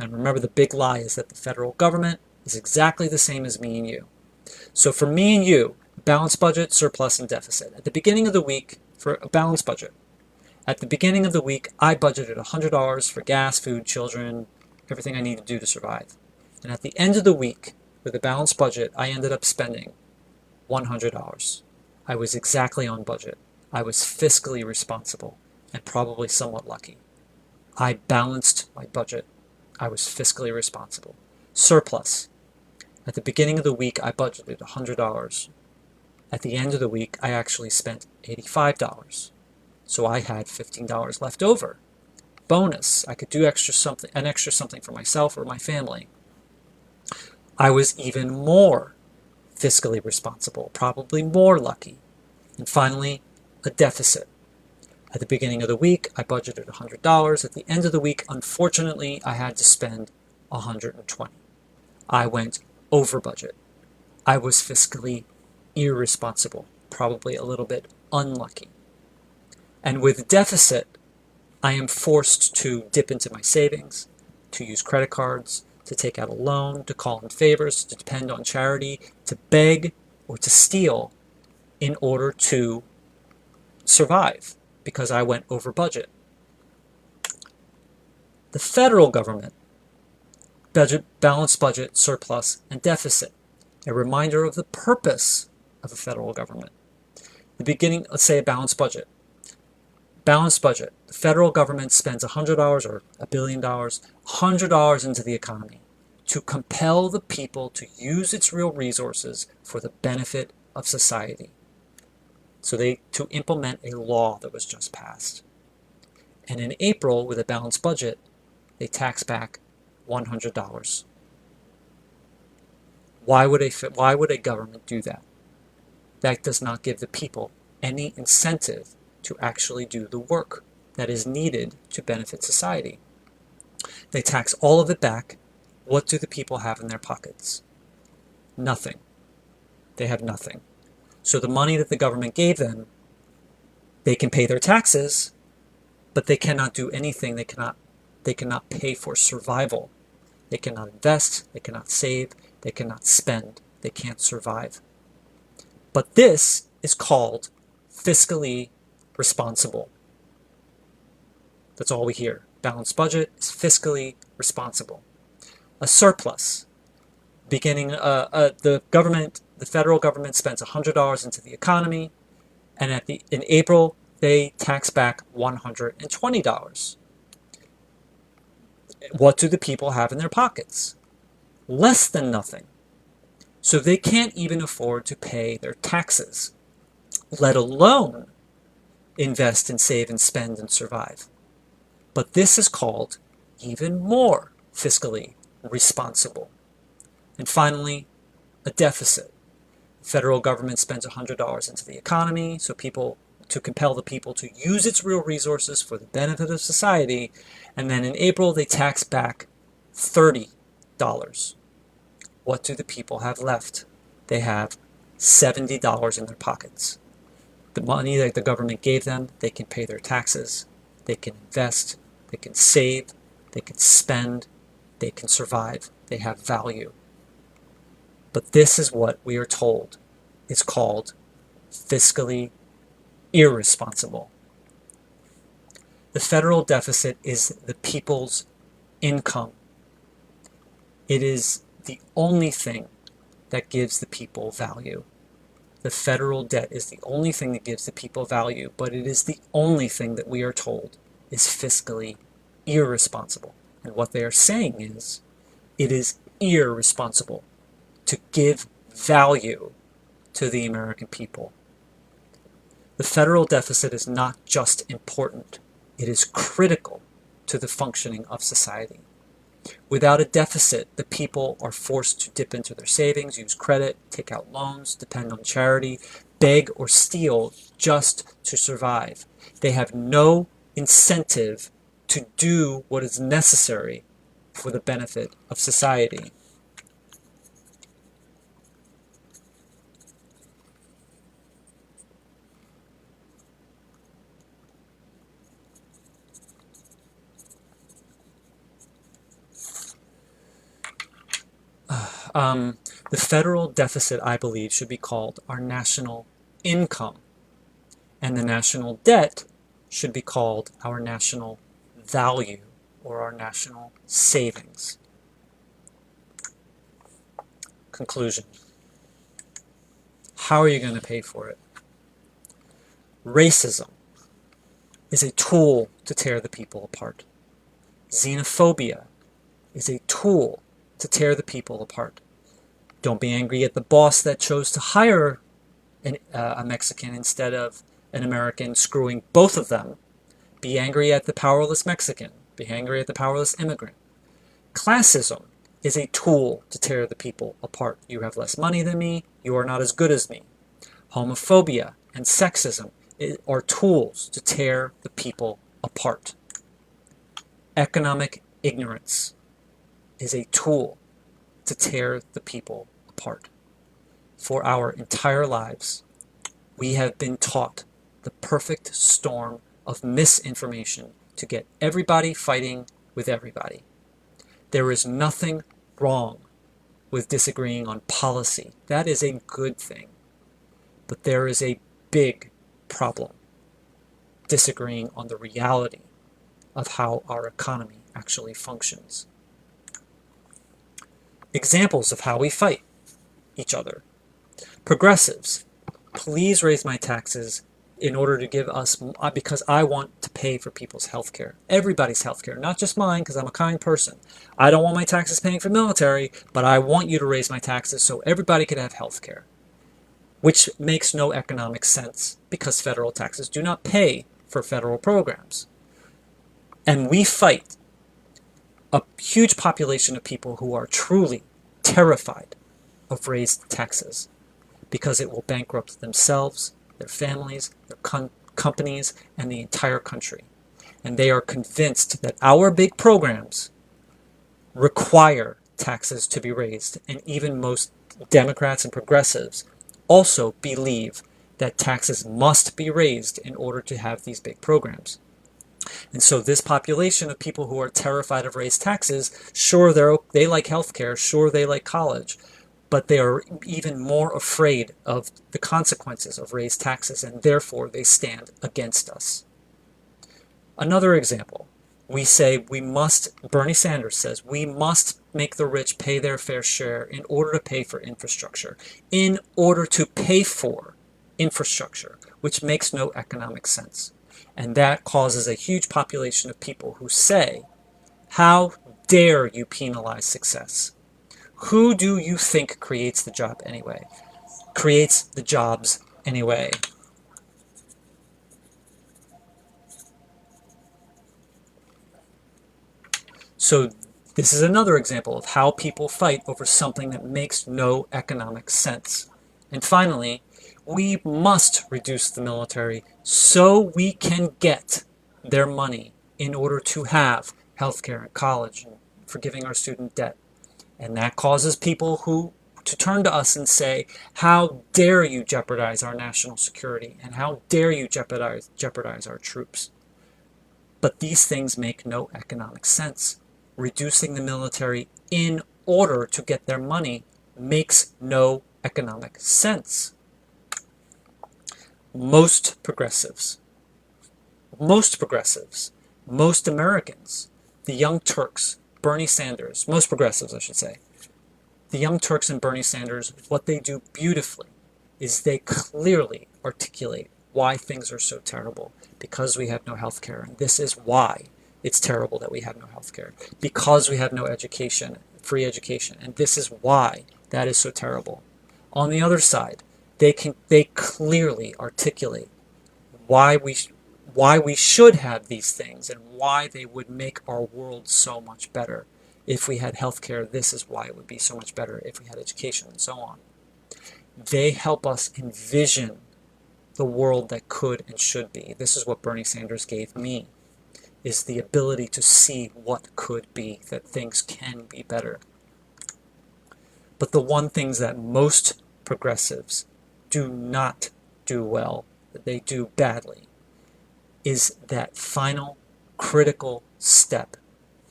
And remember, the big lie is that the federal government is exactly the same as me and you. So for me and you, balanced budget, surplus, and deficit. At the beginning of the week, for a balanced budget, at the beginning of the week, I budgeted $100 for gas, food, children, everything I need to do to survive. And at the end of the week, with a balanced budget, I ended up spending $100. I was exactly on budget. I was fiscally responsible and probably somewhat lucky. I balanced my budget. I was fiscally responsible. Surplus. At the beginning of the week, I budgeted $100. At the end of the week, I actually spent $85. So I had $15 left over. Bonus. I could do an extra something for myself or my family. I was even more fiscally responsible, probably more lucky. And finally, a deficit. At the beginning of the week, I budgeted $100. At the end of the week, unfortunately, I had to spend $120. I went over budget. I was fiscally irresponsible, probably a little bit unlucky. And with deficit, I am forced to dip into my savings, to use credit cards, to take out a loan, to call in favors, to depend on charity, to beg, or to steal in order to survive, because I went over budget. The federal government, balanced budget, surplus, and deficit. A reminder of the purpose of a federal government. The beginning, let's say a balanced budget. Balanced budget. The federal government spends $100 or $1 billion, $100 into the economy to compel the people to use its real resources for the benefit of society. So to implement a law that was just passed. And in April, with a balanced budget, they tax back $100. Why would a government do that? That does not give the people any incentive to actually do the work that is needed to benefit society. They tax all of it back. What do the people have in their pockets? Nothing. They have nothing. So the money that the government gave them, they can pay their taxes, but they cannot do anything. They cannot pay for survival. They cannot invest. They cannot save. They cannot spend. They can't survive. But this is called fiscally responsible. That's all we hear. Balanced budget is fiscally responsible. A surplus. The federal government spends $100 into the economy, and in April they tax back $120. What do the people have in their pockets? Less than nothing. So they can't even afford to pay their taxes, let alone invest and save and spend and survive. But this is called even more fiscally responsible. And finally, a deficit. The federal government spends $100 into the economy to compel the people to use its real resources for the benefit of society, and then in April they tax back $30 What do the people have left? They have $70 in their pockets. The money that the government gave them, they can pay their taxes, they can invest, they can save, they can spend, they can survive. They have value. But this is what we are told is called fiscally irresponsible. The federal deficit is the people's income. It is the only thing that gives the people value. The federal debt is the only thing that gives the people value, but it is the only thing that we are told is fiscally irresponsible. And what they are saying is, it is irresponsible to give value to the American people. The federal deficit is not just important, it is critical to the functioning of society. Without a deficit, the people are forced to dip into their savings, use credit, take out loans, depend on charity, beg or steal just to survive. They have no incentive to do what is necessary for the benefit of society. The federal deficit, I believe, should be called our national income, and the national debt should be called our national value or our national savings. Conclusion. How are you going to pay for it? Racism is a tool to tear the people apart. Xenophobia is a tool to tear the people apart. Don't be angry at the boss that chose to hire a Mexican instead of an American, screwing both of them. Be angry at the powerless Mexican. Be angry at the powerless immigrant. Classism is a tool to tear the people apart. You have less money than me. You are not as good as me. Homophobia and sexism are tools to tear the people apart. Economic ignorance is a tool to tear the people apart. For our entire lives, we have been taught the perfect storm of misinformation to get everybody fighting with everybody. There is nothing wrong with disagreeing on policy. That is a good thing. But there is a big problem disagreeing on the reality of how our economy actually functions. Examples of how we fight each other. Progressives, please raise my taxes in order to give us, because I want to pay for people's health care. Everybody's health care, not just mine, because I'm a kind person. I don't want my taxes paying for military, but I want you to raise my taxes so everybody can have health care. Which makes no economic sense, because federal taxes do not pay for federal programs. And we fight a huge population of people who are truly terrified of raised taxes, because it will bankrupt themselves, their families, their companies, and the entire country. And they are convinced that our big programs require taxes to be raised. And even most Democrats and progressives also believe that taxes must be raised in order to have these big programs. And so this population of people who are terrified of raised taxes, sure, they like healthcare, sure, they like college, but they are even more afraid of the consequences of raised taxes, and therefore they stand against us. Another example, we say Bernie Sanders says, we must make the rich pay their fair share in order to pay for infrastructure. In order to pay for infrastructure, which makes no economic sense. And that causes a huge population of people who say, how dare you penalize success? Who do you think creates the job anyway? Creates the jobs anyway. So this is another example of how people fight over something that makes no economic sense. And finally, we must reduce the military so we can get their money in order to have healthcare and college and forgiving our student debt. And that causes people to turn to us and say, how dare you jeopardize our national security, and how dare you jeopardize our troops. But these things make no economic sense. Reducing the military in order to get their money makes no economic sense. Most progressives, most Americans, the Young Turks, Bernie Sanders, most progressives I should say, the Young Turks and Bernie Sanders, what they do beautifully is they clearly articulate why things are so terrible, because we have no health care. And this is why it's terrible that we have no health care, because we have no education, free education. And this is why that is so terrible. On the other side, they clearly articulate why we should have these things and why they would make our world so much better. If we had healthcare, this is why it would be so much better. If we had education, and so on. They help us envision the world that could and should be. This is what Bernie Sanders gave me, is the ability to see what could be, that things can be better. But the one things that most progressives do not do well, that they do badly, is that final critical step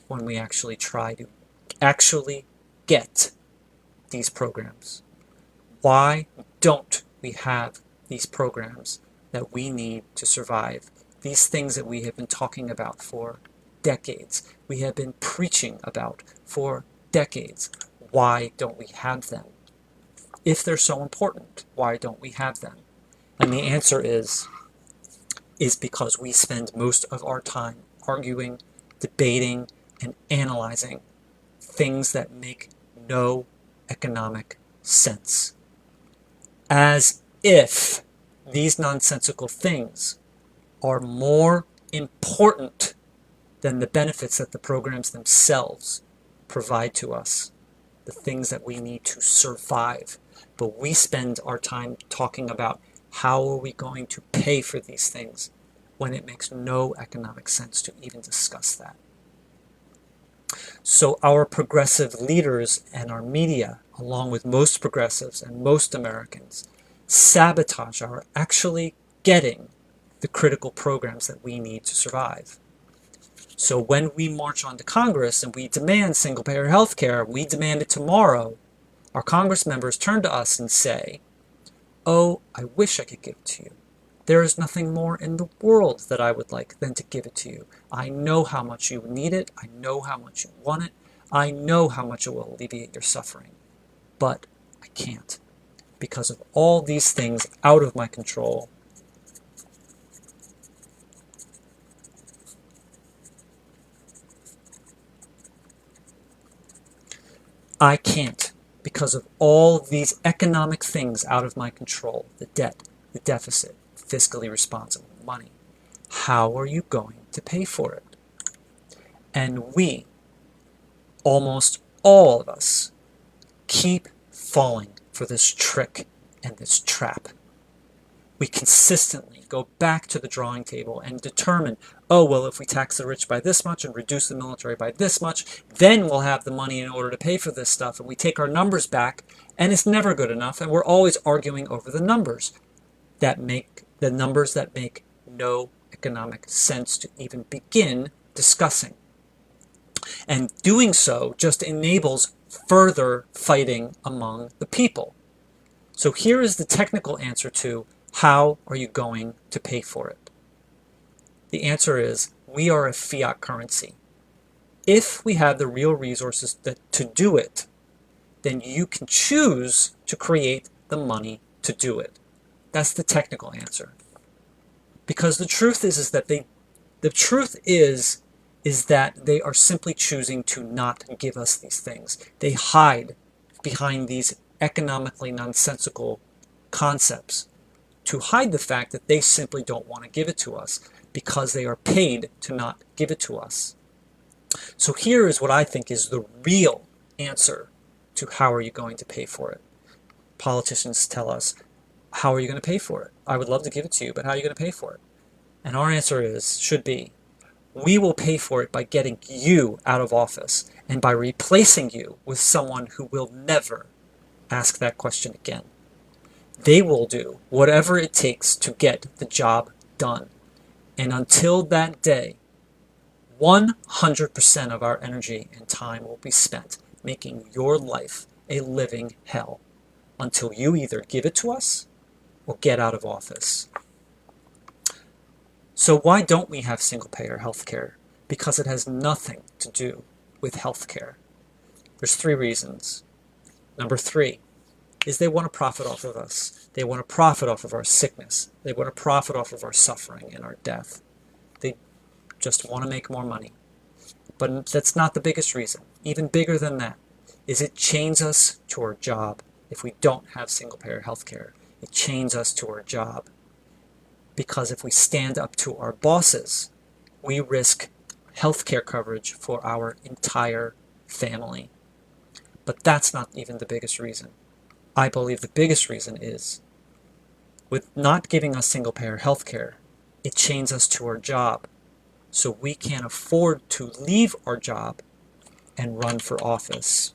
when we actually try to actually get these programs. Why don't we have these programs that we need to survive? These things that we have been talking about for decades, we have been preaching about for decades. Why don't we have them? If they're so important, why don't we have them? And the answer is because we spend most of our time arguing, debating, and analyzing things that make no economic sense. As if these nonsensical things are more important than the benefits that the programs themselves provide to us, the things that we need to survive. But we spend our time talking about how are we going to pay for these things when it makes no economic sense to even discuss that. So our progressive leaders and our media, along with most progressives and most Americans, sabotage our actually getting the critical programs that we need to survive. So when we march onto Congress and we demand single-payer health care, we demand it tomorrow, our Congress members turn to us and say, oh, I wish I could give it to you. There is nothing more in the world that I would like than to give it to you. I know how much you need it. I know how much you want it. I know how much it will alleviate your suffering. But I can't, because of all these things out of my control. I can't, because of all these economic things out of my control. The debt, the deficit, fiscally responsible money. How are you going to pay for it? And we, almost all of us, keep falling for this trick and this trap. We consistently go back to the drawing table and determine, oh, well, if we tax the rich by this much and reduce the military by this much, then we'll have the money in order to pay for this stuff. And we take our numbers back, and it's never good enough. And we're always arguing over the numbers that make no economic sense to even begin discussing. And doing so just enables further fighting among the people. So here is the technical answer to how are you going to pay for it? The answer is we are a fiat currency. If we have the real resources to do it, then you can choose to create the money to do it. That's the technical answer. Because the truth is that they are simply choosing to not give us these things. They hide behind these economically nonsensical concepts to hide the fact that they simply don't want to give it to us because they are paid to not give it to us. So here is what I think is the real answer to how are you going to pay for it. Politicians tell us, how are you going to pay for it? I would love to give it to you, but how are you going to pay for it? And our answer should be, We will pay for it by getting you out of office and by replacing you with someone who will never ask that question again. They will do whatever it takes to get the job done. And until that day, 100% of our energy and time will be spent making your life a living hell until you either give it to us or get out of office. So why don't we have single-payer healthcare? Because it has nothing to do with healthcare. There's 3 reasons. Number 3 is they want to profit off of us. They want to profit off of our sickness. They want to profit off of our suffering and our death. They just want to make more money. But that's not the biggest reason. Even bigger than that is it chains us to our job. If we don't have single-payer healthcare, it chains us to our job. Because if we stand up to our bosses, we risk healthcare coverage for our entire family. But that's not even the biggest reason. I believe the biggest reason is, with not giving us single-payer healthcare, it chains us to our job. So we can't afford to leave our job and run for office.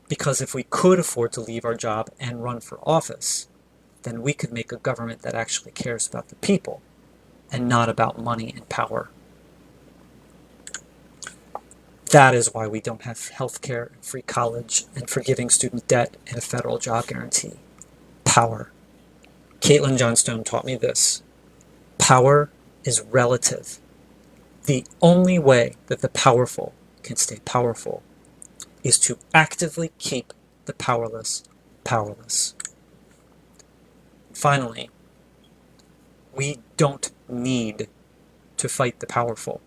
Because if we could afford to leave our job and run for office, then we could make a government that actually cares about the people and not about money and power. That is why we don't have health care and free college and forgiving student debt and a federal job guarantee. Power. Caitlin Johnstone taught me this. Power is relative. The only way that the powerful can stay powerful is to actively keep the powerless powerless. Finally, we don't need to fight the powerful.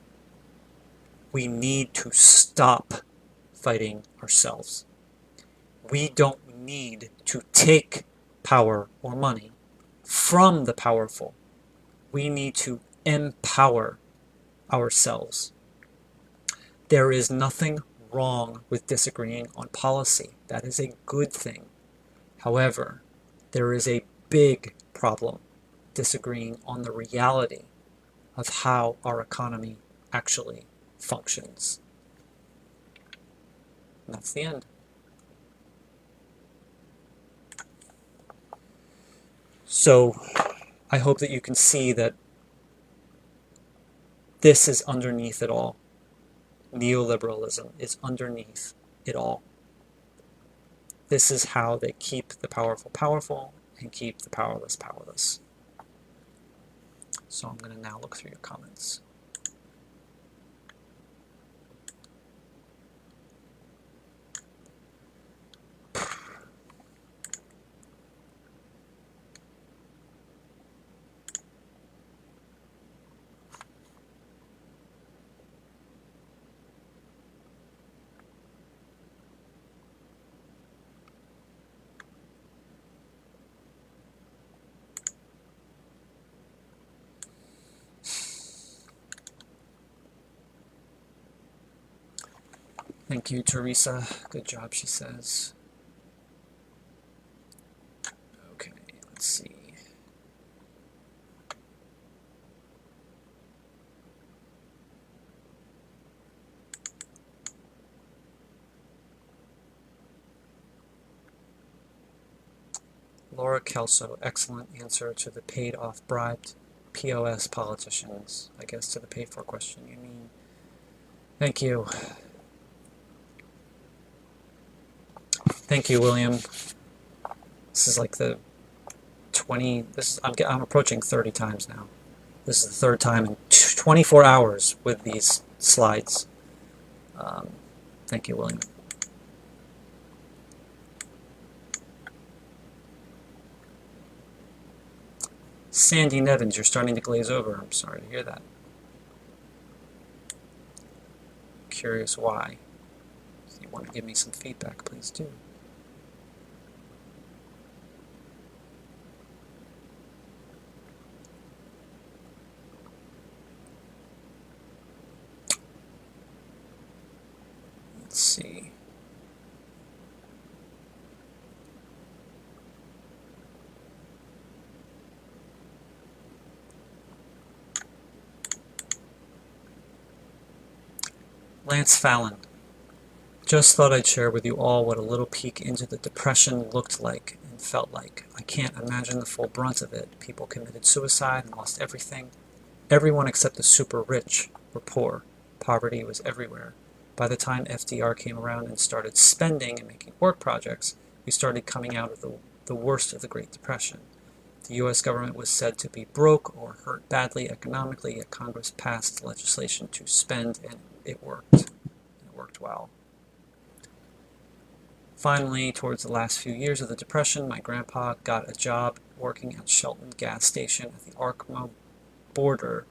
We need to stop fighting ourselves. We don't need to take power or money from the powerful. We need to empower ourselves. There is nothing wrong with disagreeing on policy. That is a good thing. However, there is a big problem disagreeing on the reality of how our economy actually functions. And that's the end. So I hope that you can see that this is underneath it all. Neoliberalism is underneath it all. This is how they keep the powerful powerful and keep the powerless powerless. So I'm going to now look through your comments. Thank you, Teresa. Good job, she says. Okay, let's see. Laura Kelso, excellent answer to the paid off bribed POS politicians. I guess to the paid for question you mean. Thank you. Thank you, William. This is like the 20, I'm approaching 30 times now. This is the 3rd time in 24 hours with these slides. Thank you, William. Sandy Nevins, you're starting to glaze over. I'm sorry to hear that. Curious why. If you want to give me some feedback, please do. Let's see. Lance Fallon. Just thought I'd share with you all what a little peek into the Depression looked like and felt like. I can't imagine the full brunt of it. People committed suicide and lost everything. Everyone except the super rich were poor. Poverty was everywhere. By the time FDR came around and started spending and making work projects, we started coming out of the worst of the Great Depression. The U.S. government was said to be broke or hurt badly economically, yet Congress passed legislation to spend, and it worked. It worked well. Finally, towards the last few years of the Depression, my grandpa got a job working at Shelton gas station at the border,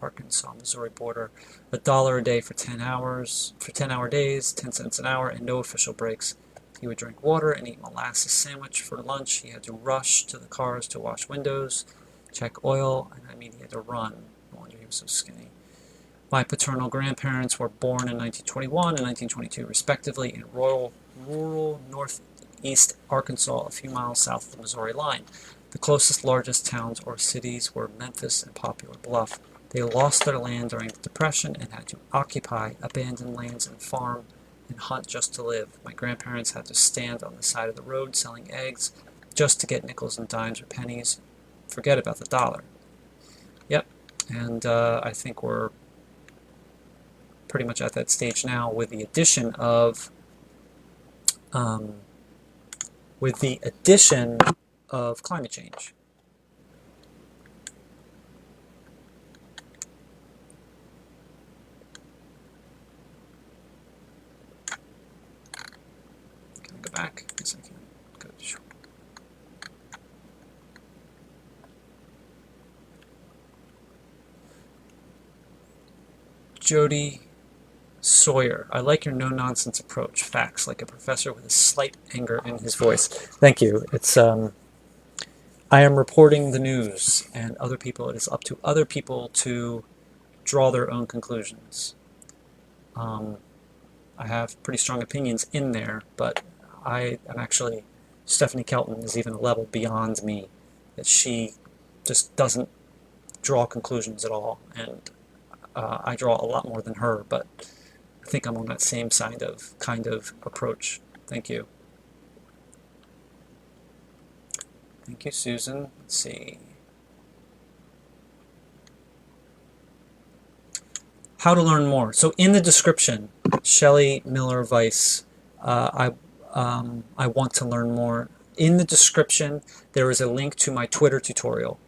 Arkansas, Missouri border. $1 a day for 10 hours, for 10-hour days, 10 cents an hour, and no official breaks. He would drink water and eat molasses sandwich for lunch. He had to rush to the cars to wash windows, check oil, and I mean he had to run. No wonder he was so skinny. My paternal grandparents were born in 1921 and 1922 respectively in rural northeast Arkansas, a few miles south of the Missouri line. The closest largest towns or cities were Memphis and Poplar Bluff. They lost their land during the Depression and had to occupy abandoned lands and farm and hunt just to live. My grandparents had to stand on the side of the road selling eggs just to get nickels and dimes or pennies. Forget about the dollar. Yep, and I think we're pretty much at that stage now with the addition of climate change. Can I go back? Yes, I can. Good. Jody Sawyer, I like your no-nonsense approach. Facts, like a professor with a slight anger in his voice. Thank you. It's I am reporting the news, and other people. It is up to other people to draw their own conclusions. I have pretty strong opinions in there, but I am actually, Stephanie Kelton is even a level beyond me. That she just doesn't draw conclusions at all, and I draw a lot more than her, but I think I'm on that same kind of approach. Thank you. Thank you, Susan. Let's see. How to learn more. So in the description, Shelley Miller Weiss, I want to learn more. In the description, there is a link to my Twitter tutorial.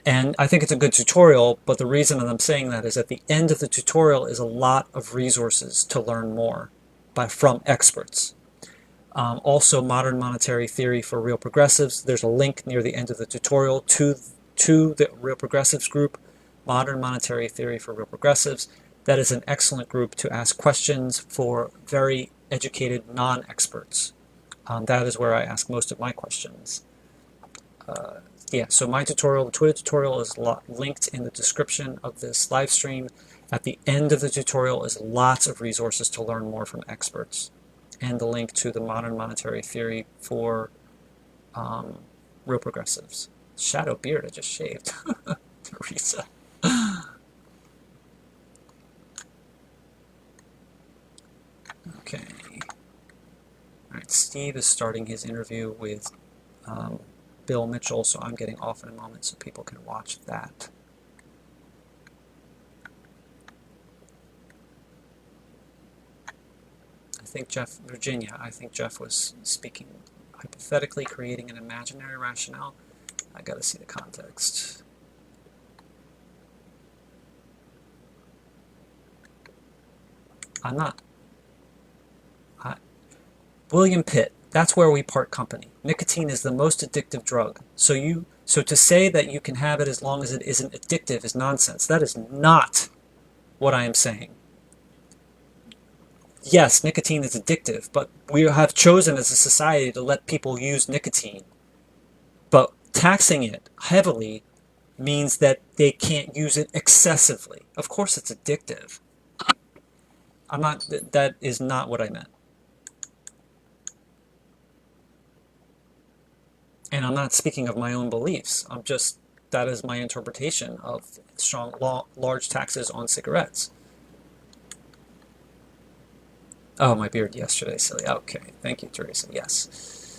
And I think it's a good tutorial, but the reason that I'm saying that is at the end of the tutorial is a lot of resources to learn more from experts. Also, Modern Monetary Theory for Real Progressives. There's a link near the end of the tutorial to the Real Progressives group, Modern Monetary Theory for Real Progressives. That is an excellent group to ask questions for very educated non-experts. That is where I ask most of my questions. Yeah, so my tutorial, the Twitter tutorial, is linked in the description of this live stream. At the end of the tutorial is lots of resources to learn more from experts, and the link to the Modern Monetary Theory for Real Progressives. Shadow beard I just shaved. Teresa. Okay. All right, Steve is starting his interview with Bill Mitchell, so I'm getting off in a moment so people can watch that. I think Jeff was speaking hypothetically, creating an imaginary rationale. I gotta see the context. I'm not. William Pitt. That's where we part company. Nicotine is the most addictive drug. So to say that you can have it as long as it isn't addictive is nonsense. That is not what I am saying. Yes, nicotine is addictive, but we have chosen as a society to let people use nicotine. But taxing it heavily means that they can't use it excessively. Of course it's addictive. That is not what I meant. And I'm not speaking of my own beliefs. That is my interpretation of large taxes on cigarettes. Oh, my beard yesterday, silly. Okay, thank you, Teresa. Yes.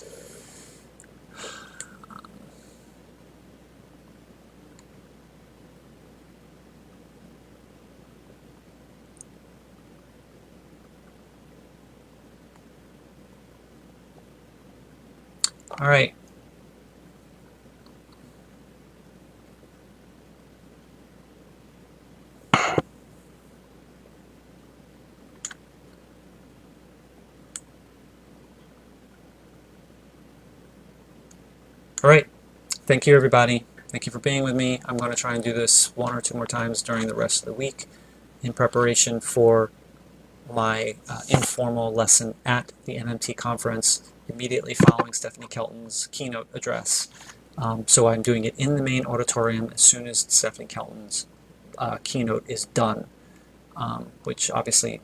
All right. All right. Thank you, everybody. Thank you for being with me. I'm going to try and do this one or two more times during the rest of the week in preparation for my informal lesson at the MMT conference immediately following Stephanie Kelton's keynote address. So I'm doing it in the main auditorium as soon as Stephanie Kelton's keynote is done, which obviously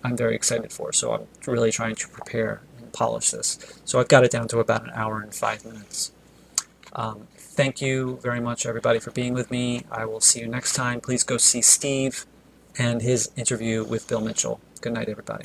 I'm very excited for. So I'm really trying to prepare and polish this. So I've got it down to about an hour and 5 minutes. Thank you very much, everybody, for being with me. I will see you next time. Please go see Steve and his interview with Bill Mitchell. Good night, everybody.